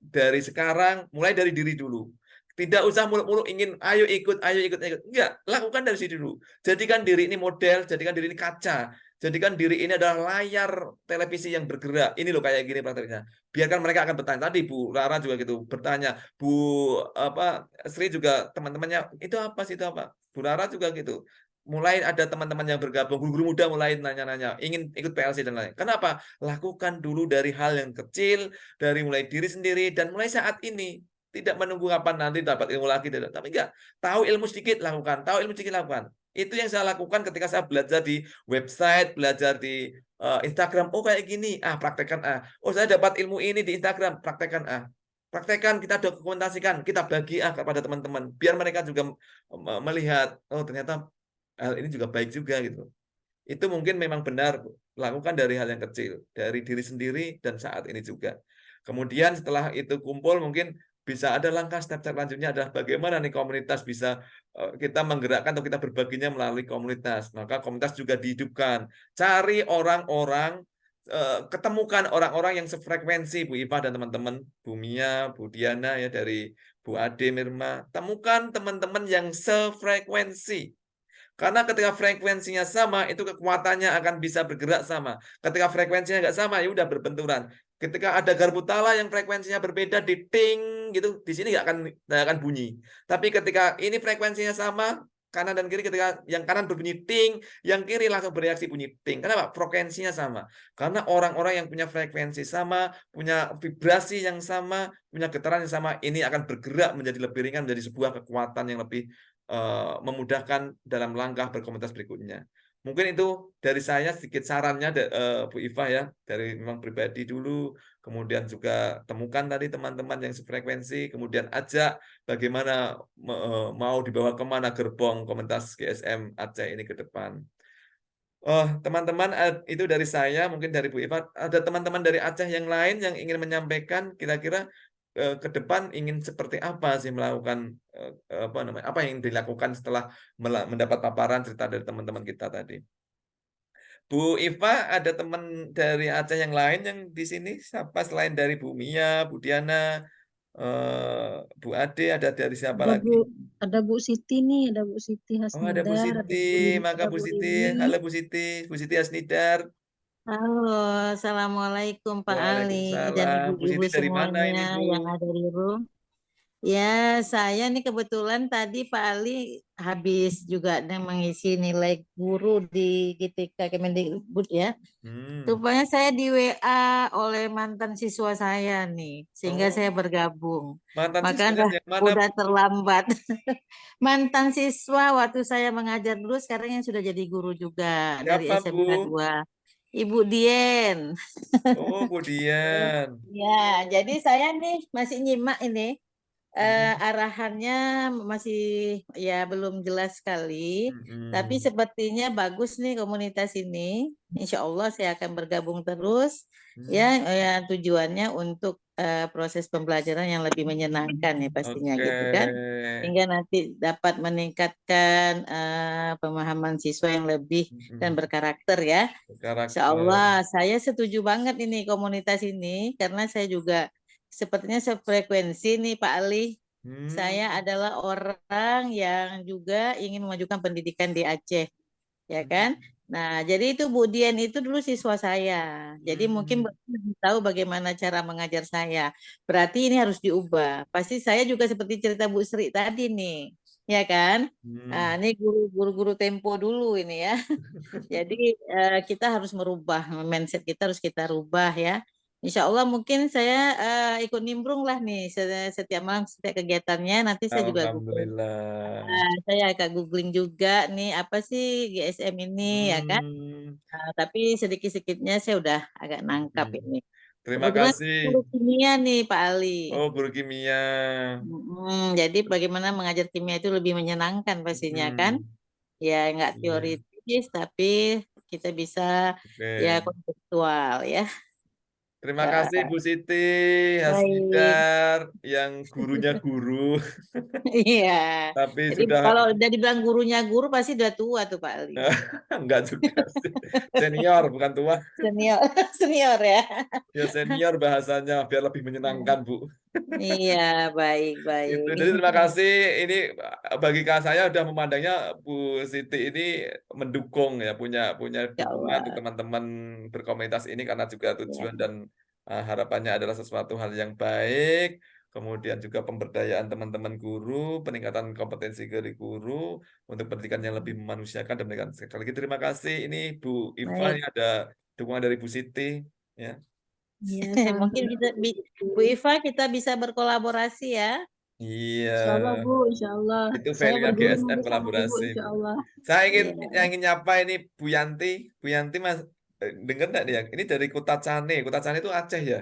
Speaker 1: dari sekarang, mulai dari diri dulu. Tidak usah muluk-muluk ingin ayo ikut. Enggak, lakukan dari sini dulu. Jadikan diri ini model, jadikan diri ini kaca. Jadikan diri ini adalah layar televisi yang bergerak. Ini loh kayak gini prakteknya. Biarkan mereka akan bertanya. Tadi Bu Rara juga gitu bertanya. Bu Sri juga teman-temannya, itu apa sih, itu apa? Bu Rara juga gitu. Mulai ada teman-teman yang bergabung, guru-guru muda mulai nanya-nanya, ingin ikut PLC dan lain. Kenapa? Lakukan dulu dari hal yang kecil, dari mulai diri sendiri, dan mulai saat ini. tidak menunggu kapan nanti dapat ilmu lagi, tidak. Tapi enggak, tahu ilmu sedikit lakukan, tahu ilmu sedikit lakukan. Itu yang saya lakukan ketika saya belajar di website, belajar di Instagram. Oh kayak gini, praktekkan Oh saya dapat ilmu ini di Instagram, praktekkan Praktekkan, kita dokumentasikan, kita bagi kepada teman-teman, biar mereka juga melihat, oh ternyata hal ini juga baik juga gitu. Itu mungkin memang benar, lakukan dari hal yang kecil, dari diri sendiri dan saat ini juga. Kemudian setelah itu kumpul, mungkin bisa ada langkah step-step lanjutnya adalah bagaimana nih komunitas bisa kita menggerakkan atau kita berbaginya melalui komunitas. Maka komunitas juga dihidupkan. Cari orang-orang, ketemukan orang-orang yang sefrekuensi, Bu Iva dan teman-teman, Bu Mia, Bu Diana ya dari Bu Ade, Mirma. Temukan teman-teman yang sefrekuensi. Karena ketika frekuensinya sama, itu kekuatannya akan bisa bergerak sama. Ketika frekuensinya nggak sama, ya udah berbenturan. Ketika ada garpu tala yang frekuensinya berbeda di ting gitu, di sini nggak akan bunyi. Tapi ketika ini frekuensinya sama, kanan dan kiri, ketika yang kanan berbunyi ting, yang kiri langsung bereaksi bunyi ting. Kenapa? Frekuensinya sama. Karena orang-orang yang punya frekuensi sama, punya vibrasi yang sama, punya getaran yang sama, ini akan bergerak menjadi lebih ringan, menjadi sebuah kekuatan yang lebih memudahkan dalam langkah berkomunitas berikutnya. Mungkin itu dari saya sedikit sarannya, Bu Iva ya, dari memang pribadi dulu, kemudian juga temukan tadi teman-teman yang sefrekuensi, kemudian ajak bagaimana mau dibawa kemana gerbong komunitas GSM Aceh ini ke depan. Teman-teman, itu dari saya, mungkin dari Bu Iva. Ada teman-teman dari Aceh yang lain yang ingin menyampaikan kira-kira ke depan ingin seperti apa sih melakukan apa yang dilakukan setelah mendapat paparan cerita dari teman-teman kita tadi. Bu Iva, ada teman dari Aceh yang lain yang di sini siapa selain dari Bu Mia, Bu Diana, Bu Ade, ada dari siapa lagi?
Speaker 7: Ada Bu Siti nih, ada Bu Siti
Speaker 1: Oh, ada Bu
Speaker 7: Hasnidar,
Speaker 1: Siti, maka
Speaker 7: ada
Speaker 1: Bu
Speaker 7: Bu
Speaker 1: Siti.
Speaker 7: Rini.
Speaker 1: Halo Bu Siti Hasnidar.
Speaker 11: Halo, Assalamualaikum Pak Ali dan
Speaker 1: Waalaikumsalam. Bu
Speaker 11: ibu-ibu
Speaker 1: Siti dari mana ini,
Speaker 11: semuanya
Speaker 1: Bu?
Speaker 11: yang ada di room. Ya, saya nih kebetulan tadi Pak Ali habis juga mengisi nilai guru di GTK Kemendikbud ya. Rupanya saya di WA oleh mantan siswa saya nih, sehingga saya bergabung.
Speaker 1: Mantan
Speaker 11: Maka
Speaker 1: siswa yang mana,
Speaker 11: udah
Speaker 1: Bu?
Speaker 11: terlambat. Mantan siswa waktu saya mengajar dulu, sekarang yang sudah jadi guru juga dari
Speaker 1: Siapa,
Speaker 11: SMK
Speaker 1: Bu?
Speaker 11: 2. Ibu Dien.
Speaker 1: Oh, Bu Dian.
Speaker 11: Ya, jadi saya nih masih nyimak ini. Arahannya masih ya belum jelas sekali, tapi sepertinya bagus nih komunitas ini. Insya Allah saya akan bergabung terus ya tujuannya untuk proses pembelajaran yang lebih menyenangkan ya pastinya gitu kan, sehingga nanti dapat meningkatkan pemahaman siswa yang lebih dan berkarakter ya. Insya Allah saya setuju banget ini komunitas ini karena saya juga sepertinya sefrekuensi nih Pak Ali. Saya adalah orang yang juga ingin memajukan pendidikan di Aceh, ya kan? Nah, jadi itu Bu Dian itu dulu siswa saya. Jadi mungkin lebih tahu bagaimana cara mengajar saya. Berarti ini harus diubah. Pasti saya juga seperti cerita Bu Sri tadi nih, ya kan? Nah, ini guru-guru tempo dulu ini ya. Jadi kita harus merubah mindset, kita harus kita rubah ya. Insya Allah mungkin saya ikut nimbrung lah nih setiap malam setiap kegiatannya. Nanti saya juga googling. Saya agak googling juga nih apa sih GSM ini ya kan. Tapi sedikit-sedikitnya saya udah agak nangkap ini.
Speaker 1: Terima
Speaker 11: Kebetulan
Speaker 1: kasih.
Speaker 11: guru kimia nih Pak Ali.
Speaker 1: Oh, guru kimia.
Speaker 11: Jadi bagaimana mengajar kimia itu lebih menyenangkan pastinya kan. Ya nggak teoritis tapi kita bisa ya konseptual ya.
Speaker 1: Terima kasih Bu Siti Hasnidar yang gurunya guru.
Speaker 11: Iya.
Speaker 1: Tapi
Speaker 11: Jadi
Speaker 1: sudah
Speaker 11: kalau udah dibilang gurunya guru pasti udah tua tuh Pak Ali.
Speaker 1: enggak juga sih. Senior bukan tua.
Speaker 11: Senior ya.
Speaker 1: Ya senior bahasanya biar lebih menyenangkan, Bu.
Speaker 11: Iya, baik.
Speaker 1: Jadi terima kasih. Ini bagi saya udah memandangnya Bu Siti ini mendukung ya, punya dukungan untuk teman-teman berkomunitas ini karena juga tujuan dan harapannya adalah sesuatu hal yang baik. Kemudian juga pemberdayaan teman-teman guru, peningkatan kompetensi dari guru untuk pendidikan yang lebih memanusiakan dan pendidikan. Sekali lagi terima kasih. Ini Bu Iva, ini ada dukungan dari Bu Siti ya.
Speaker 7: Iya,
Speaker 11: Mungkin Bu Iva kita bisa berkolaborasi ya.
Speaker 1: Iya,
Speaker 7: Bu, insya Allah.
Speaker 1: itu
Speaker 7: Saya
Speaker 1: value-nya
Speaker 7: berguru
Speaker 1: GSM
Speaker 7: nanti sama Ibu,
Speaker 1: kolaborasi.
Speaker 7: insya Allah.
Speaker 1: Saya
Speaker 11: Iya.
Speaker 1: ingin nyapa ini Bu Yanti. Bu Yanti Mas, denger nggak nih ya? Ini dari Kutacane. Kutacane itu Aceh ya?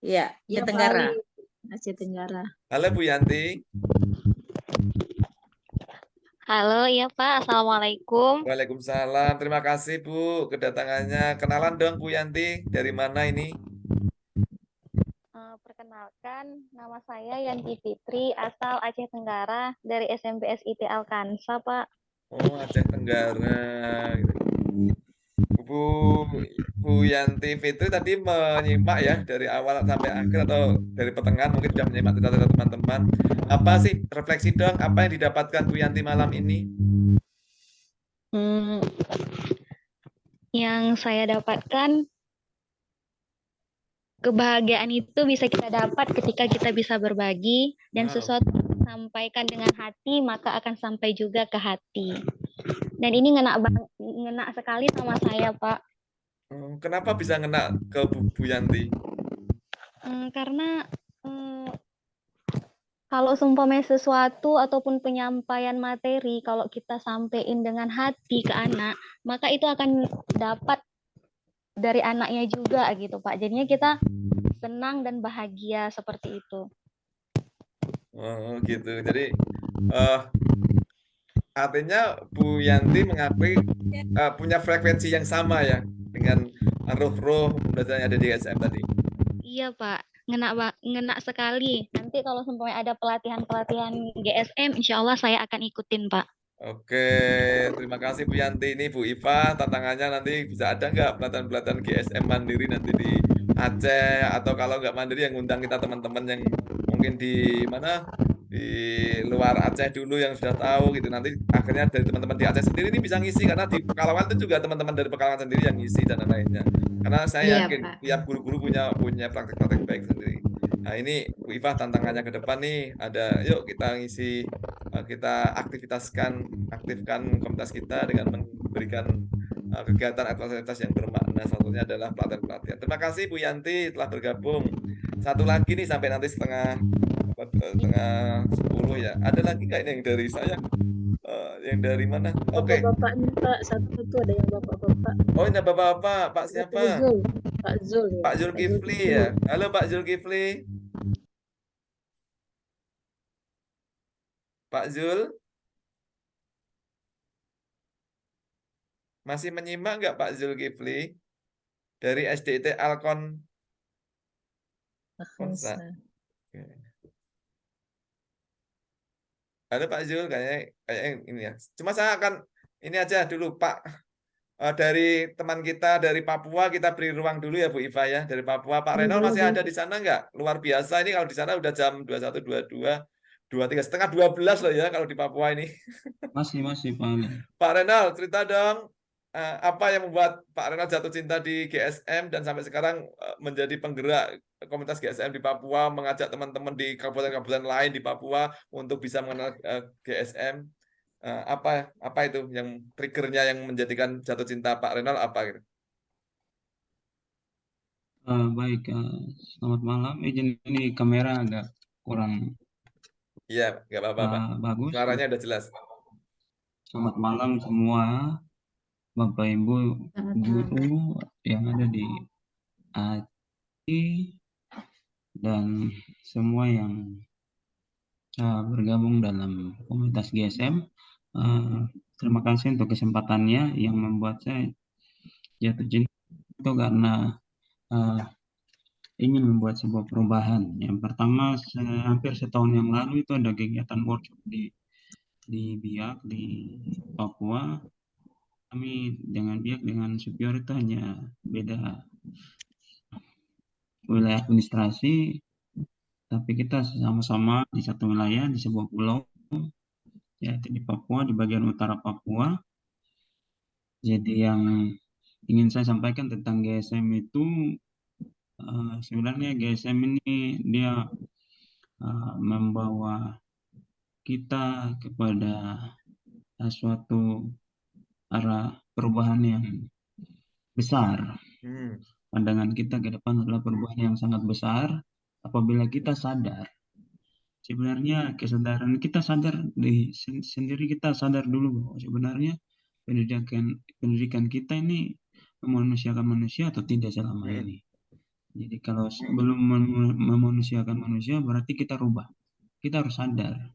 Speaker 11: Iya,
Speaker 7: Iya,
Speaker 11: Aceh
Speaker 7: Pak
Speaker 11: Tenggara.
Speaker 7: Ali, Aceh Tenggara.
Speaker 1: Halo Bu Yanti.
Speaker 12: Halo, iya Pak. Assalamualaikum.
Speaker 1: Waalaikumsalam. Terima kasih Bu kedatangannya. Kenalan dong Bu Yanti. Dari mana ini?
Speaker 12: Perkenalkan, nama saya Yanti Fitri, asal Aceh Tenggara, dari SMP SIT Alkansa, Pak.
Speaker 1: Oh, Aceh Tenggara. Bu Yanti Fitri tadi menyimak ya dari awal sampai akhir atau dari pertengahan mungkin sudah menyimak cerita-cerita teman-teman. Apa sih refleksi dong? Apa yang didapatkan Bu Yanti malam ini?
Speaker 12: Yang saya dapatkan, kebahagiaan itu bisa kita dapat ketika kita bisa berbagi, dan sesuatu yang disampaikan dengan hati, maka akan sampai juga ke hati. Dan ini ngena sekali sama saya, Pak.
Speaker 1: Kenapa bisa ngena ke Bu Yanti?
Speaker 12: Karena kalau seumpamanya sesuatu ataupun penyampaian materi, kalau kita sampein dengan hati ke anak, maka itu akan dapat dari anaknya juga gitu, Pak. Jadinya kita senang dan bahagia seperti itu.
Speaker 1: Oh, gitu. Jadi artinya Bu Yanti mengakui punya frekuensi yang sama ya dengan ruh-ruh belajar yang ada di GSM tadi.
Speaker 12: Iya, Pak. Ngena sekali. Nanti kalau seumpamanya ada pelatihan-pelatihan GSM, insya Allah saya akan ikutin, Pak.
Speaker 1: Oke, terima kasih Bu Yanti. Ini Bu Iva, tantangannya nanti bisa ada nggak pelatihan-pelatihan GSM mandiri nanti di Aceh, atau kalau nggak mandiri yang ngundang kita teman-teman yang mungkin di mana, di luar Aceh dulu yang sudah tahu gitu. Nanti akhirnya dari teman-teman di Aceh sendiri ini bisa ngisi, karena di Pekalongan itu juga teman-teman dari Pekalongan sendiri yang ngisi dan lain-lainnya. Karena saya yakin tiap guru-guru punya praktek-praktek baik sendiri. Nah, ini Bu Iva tantangannya ke depan nih, ada yuk kita ngisi, kita aktifkan komunitas kita dengan memberikan kegiatan aktivitas yang bermakna. Satunya adalah pelatihan-pelatihan. Terima kasih Bu Yanti telah bergabung. Satu lagi nih sampai nanti setengah 10 ya. Ada lagi nggak ini yang dari saya? Yang dari mana? Oke.
Speaker 7: Bapak-bapaknya, Pak. Satu ada yang bapak-bapak.
Speaker 1: Oh, ini bapak-bapak. Pak siapa?
Speaker 7: Pak Zul. Ya.
Speaker 1: Pak Zulkifli ya. Halo Pak Zulkifli. Pak Zul, masih menyimak nggak Pak Zulkifli dari SDIT Alkon Konsa? Halo Pak Zul, kayaknya ini ya. Cuma saya akan ini aja dulu Pak. Dari teman kita dari Papua kita beri ruang dulu ya Bu Iva ya. Dari Papua Pak Renol masih ada di sana nggak? Luar biasa ini kalau di sana udah jam 21, 22, 23, setengah 12 loh ya kalau di Papua ini.
Speaker 5: Masih Pak.
Speaker 1: Pak Renal, cerita dong apa yang membuat Pak Renal jatuh cinta di GSM dan sampai sekarang menjadi penggerak komunitas GSM di Papua, mengajak teman-teman di kabupaten-kabupaten lain di Papua untuk bisa mengenal GSM. Apa itu yang triggernya yang menjadikan jatuh cinta Pak Renal apa gitu?
Speaker 5: Baik, selamat malam. Izin ini kamera agak kurang.
Speaker 1: Iya, nggak apa-apa Pak.
Speaker 5: Bagus.
Speaker 1: Suaranya udah jelas.
Speaker 5: Selamat malam semua Bapak Ibu guru yang ada di Aceh dan semua yang bergabung dalam komunitas GSM. Terima kasih untuk kesempatannya yang membuat saya jatuh cinta itu karena ingin membuat sebuah perubahan. Yang pertama, hampir setahun yang lalu itu ada kegiatan workshop di Biak di Papua. Kami dengan Biak dengan Supior itu hanya beda wilayah administrasi, tapi kita sama-sama di satu wilayah di sebuah pulau, yaitu di Papua, di bagian utara Papua. Jadi yang ingin saya sampaikan tentang GSM itu sebenarnya GSM ini dia membawa kita kepada suatu arah perubahan yang besar. pandangan kita ke depan adalah perubahan yang sangat besar apabila kita sadar. Sebenarnya kesadaran kita sadar sendiri, kita sadar dulu bahwa sebenarnya pendidikan kita ini memanusiakan manusia atau tidak selama ini. Jadi kalau sebelum memanusiakan manusia berarti kita rubah. Kita harus sadar.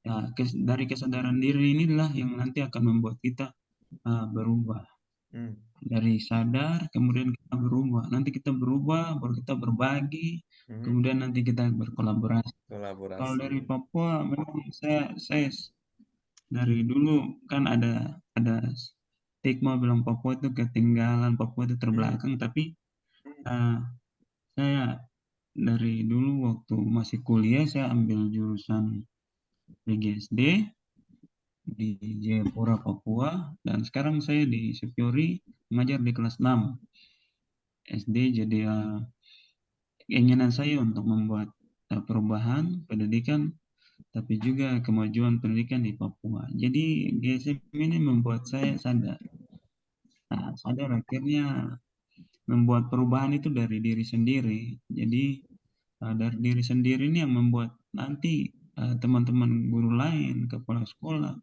Speaker 5: Ya, dari kesadaran diri inilah yang nanti akan membuat kita berubah. Dari sadar kemudian kita berubah. Nanti kita berubah, baru kita berbagi, kemudian nanti kita berkolaborasi. Kalau dari Papua memang saya dari dulu kan ada stigma bilang Papua itu ketinggalan, Papua itu terbelakang, tapi saya dari dulu waktu masih kuliah saya ambil jurusan PGSD di Jayapura, Papua, dan sekarang saya di Sepiori mengajar di kelas 6 SD. Jadi keinginan saya untuk membuat perubahan pendidikan tapi juga kemajuan pendidikan di Papua. Jadi GSM ini membuat saya sadar. Sadar akhirnya membuat perubahan itu dari diri sendiri. Jadi dari diri sendiri ini yang membuat nanti teman-teman guru lain, kepala sekolah,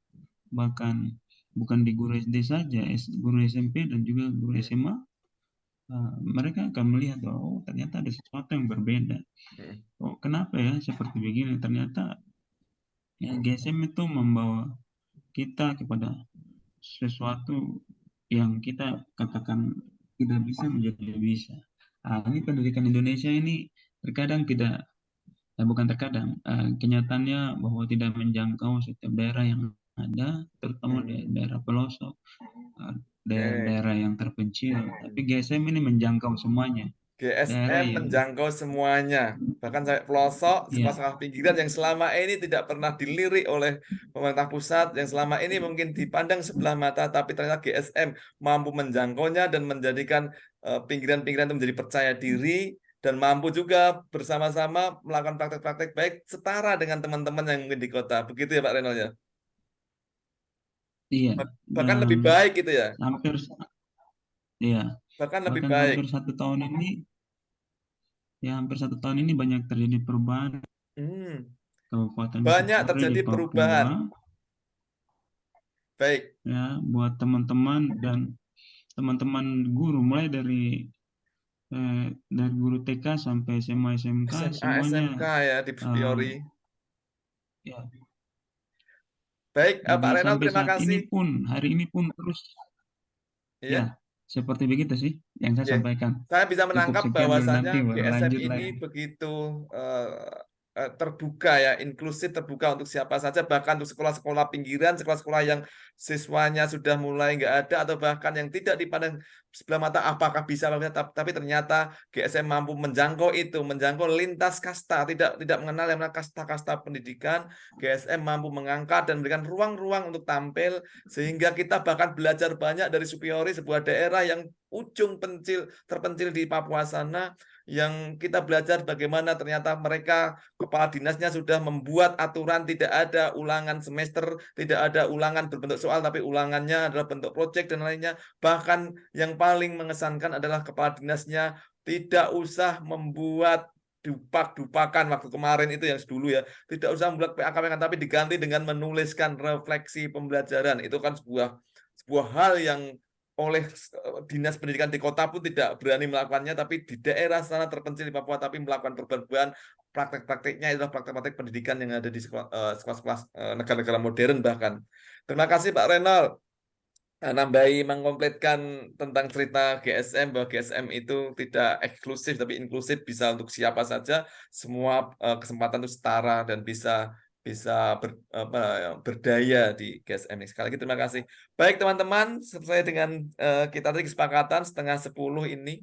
Speaker 5: bahkan bukan di guru SD saja, guru SMP dan juga guru SMA, mereka akan melihat, oh ternyata ada sesuatu yang berbeda. Oh kenapa ya seperti begini? Ternyata ya, GSM itu membawa kita kepada sesuatu yang kita katakan tidak bisa menjadi bisa. Ini pendidikan Indonesia ini terkadang tidak, bukan terkadang, kenyataannya bahwa tidak menjangkau setiap daerah yang ada, terutama di daerah pelosok, daerah-daerah yang terpencil. Tapi GSM ini menjangkau semuanya.
Speaker 1: GSM menjangkau semuanya, bahkan sampai pelosok, sekolah-sekolah pinggiran yang selama ini tidak pernah dilirik oleh pemerintah pusat, yang selama ini mungkin dipandang sebelah mata, tapi ternyata GSM mampu menjangkaunya dan menjadikan pinggiran-pinggiran itu menjadi percaya diri dan mampu juga bersama-sama melakukan praktek-praktek baik setara dengan teman-teman yang mungkin di kota. Begitu ya Pak Renol ya?
Speaker 5: Iya.
Speaker 1: Bahkan lebih baik gitu ya?
Speaker 5: Hampir, iya.
Speaker 1: Bahkan lebih baik.
Speaker 5: Hampir 1 tahun ini, hampir 1 tahun ini banyak terjadi perubahan. Kabupaten
Speaker 1: Banyak
Speaker 5: Sepiori
Speaker 1: terjadi
Speaker 5: di Papua.
Speaker 1: perubahan. Baik.
Speaker 5: Ya, buat teman-teman dan teman-teman guru, mulai dari guru TK sampai SMA, SMK, semuanya.
Speaker 1: SMK ya di Sepiori.
Speaker 5: Ya.
Speaker 1: Baik,
Speaker 5: Jadi
Speaker 1: Pak Renal, terima kasih.
Speaker 5: Hari ini pun terus. Ya, seperti begitu sih yang saya sampaikan.
Speaker 1: Saya bisa menangkap bahwasannya GSM ini
Speaker 5: lagi.
Speaker 1: begitu terbuka ya, inklusif, terbuka untuk siapa saja, bahkan untuk sekolah-sekolah pinggiran, sekolah-sekolah yang siswanya sudah mulai nggak ada atau bahkan yang tidak dipandang sebelah mata apakah bisa, tapi ternyata GSM mampu menjangkau itu, menjangkau lintas kasta, tidak mengenal yang namanya kasta-kasta pendidikan. GSM mampu mengangkat dan memberikan ruang-ruang untuk tampil sehingga kita bahkan belajar banyak dari Sepiori, sebuah daerah yang ujung terpencil di Papua sana, yang kita belajar bagaimana ternyata mereka kepala dinasnya sudah membuat aturan, tidak ada ulangan semester, tidak ada ulangan berbentuk soal, tapi ulangannya adalah bentuk proyek dan lainnya. Bahkan yang paling mengesankan adalah kepala dinasnya tidak usah membuat dupak-dupakan waktu kemarin itu yang dulu ya, tidak usah membuat PAK, tapi diganti dengan menuliskan refleksi pembelajaran. Itu kan sebuah hal yang oleh dinas pendidikan di kota pun tidak berani melakukannya, tapi di daerah sana terpencil di Papua tapi melakukan perubahan. Praktek-prakteknya adalah praktek-praktek pendidikan yang ada di sekolah-sekolah negara-negara modern bahkan. Terima kasih Pak Renal, nambahi mengkompletkan tentang cerita GSM, bahwa GSM itu tidak eksklusif tapi inklusif, bisa untuk siapa saja, semua kesempatan itu setara dan bisa berdaya di GSM ini. Sekali lagi terima kasih. Baik teman-teman, sesuai dengan kita tadi kesepakatan 9:30 ini.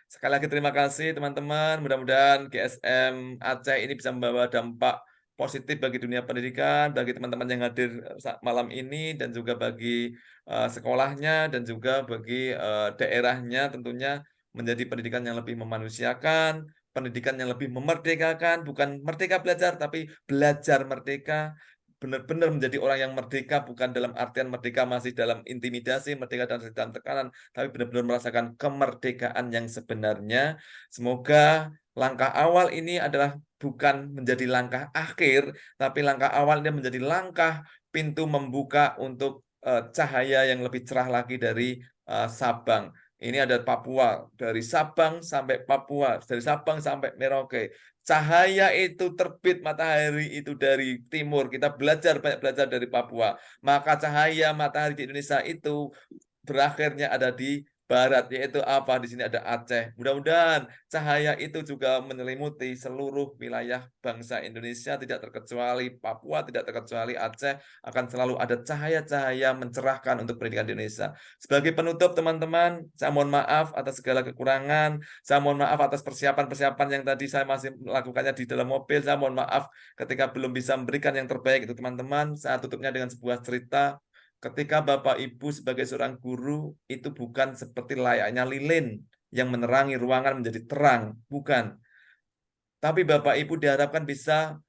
Speaker 1: Sekali lagi terima kasih teman-teman. Mudah-mudahan GSM Aceh ini bisa membawa dampak positif bagi dunia pendidikan, bagi teman-teman yang hadir malam ini, dan juga bagi sekolahnya, dan juga bagi daerahnya tentunya, menjadi pendidikan yang lebih memanusiakan, pendidikan yang lebih memerdekakan, bukan merdeka belajar, tapi belajar merdeka, benar-benar menjadi orang yang merdeka, bukan dalam artian merdeka masih dalam intimidasi, merdeka dalam tekanan, tapi benar-benar merasakan kemerdekaan yang sebenarnya. Semoga langkah awal ini adalah bukan menjadi langkah akhir, tapi langkah awal ini menjadi langkah pintu membuka untuk cahaya yang lebih cerah lagi dari Sabang. Ini ada Papua, dari Sabang sampai Papua, dari Sabang sampai Merauke. Cahaya itu terbit matahari itu dari timur. Kita banyak belajar dari Papua. Maka cahaya matahari di Indonesia itu berakhirnya ada di barat, yaitu apa? Di sini ada Aceh. Mudah-mudahan cahaya itu juga menyelimuti seluruh wilayah bangsa Indonesia, tidak terkecuali Papua, tidak terkecuali Aceh, akan selalu ada cahaya-cahaya mencerahkan untuk pendidikan di Indonesia. Sebagai penutup, teman-teman, saya mohon maaf atas segala kekurangan, saya mohon maaf atas persiapan-persiapan yang tadi saya masih melakukannya di dalam mobil, saya mohon maaf ketika belum bisa memberikan yang terbaik itu teman-teman. Saya tutupnya dengan sebuah cerita. Ketika Bapak Ibu sebagai seorang guru itu bukan seperti layaknya lilin yang menerangi ruangan menjadi terang, bukan. Tapi Bapak Ibu diharapkan bisa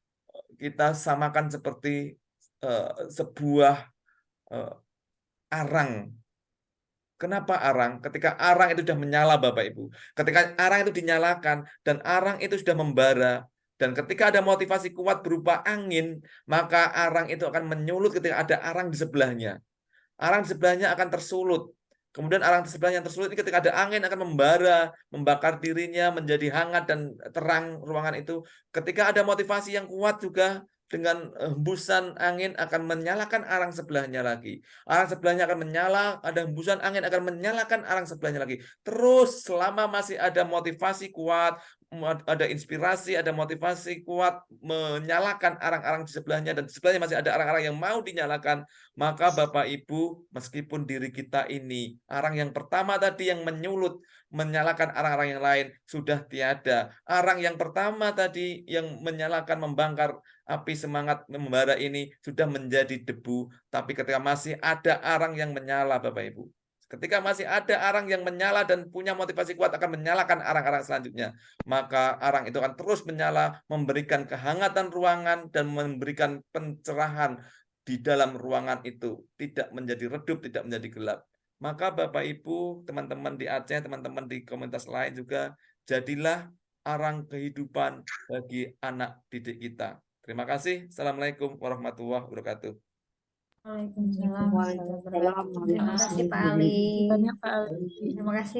Speaker 1: kita samakan seperti sebuah arang. Kenapa arang? Ketika arang itu sudah menyala Bapak Ibu. Ketika arang itu dinyalakan dan arang itu sudah membara, dan ketika ada motivasi kuat berupa angin, maka arang itu akan menyulut ketika ada arang di sebelahnya. Arang di sebelahnya akan tersulut. Kemudian arang di sebelahnya yang tersulut ini ketika ada angin akan membara, membakar dirinya menjadi hangat dan terang ruangan itu. Ketika ada motivasi yang kuat juga, dengan hembusan angin akan menyalakan arang sebelahnya lagi. Arang sebelahnya akan menyala, ada hembusan angin akan menyalakan arang sebelahnya lagi. Terus selama masih ada motivasi kuat, ada inspirasi, ada motivasi kuat menyalakan arang-arang di sebelahnya, dan di sebelahnya masih ada arang-arang yang mau dinyalakan, maka Bapak Ibu, meskipun diri kita ini, arang yang pertama tadi yang menyulut, menyalakan arang-arang yang lain, sudah tiada. Arang yang pertama tadi yang menyalakan, membangkar api semangat membara ini sudah menjadi debu, tapi ketika masih ada arang yang menyala Bapak Ibu, ketika masih ada arang yang menyala dan punya motivasi kuat akan menyalakan arang-arang selanjutnya, maka arang itu akan terus menyala, memberikan kehangatan ruangan dan memberikan pencerahan di dalam ruangan itu, tidak menjadi redup, tidak menjadi gelap. Maka Bapak Ibu, teman-teman di Aceh, teman-teman di komunitas lain juga, jadilah arang kehidupan bagi anak didik kita. Terima kasih. Assalamualaikum warahmatullahi wabarakatuh.
Speaker 4: Waalaikumsalam. Terima kasih Pak Ali.
Speaker 7: Banyak Pak Ali.
Speaker 4: Terima kasih.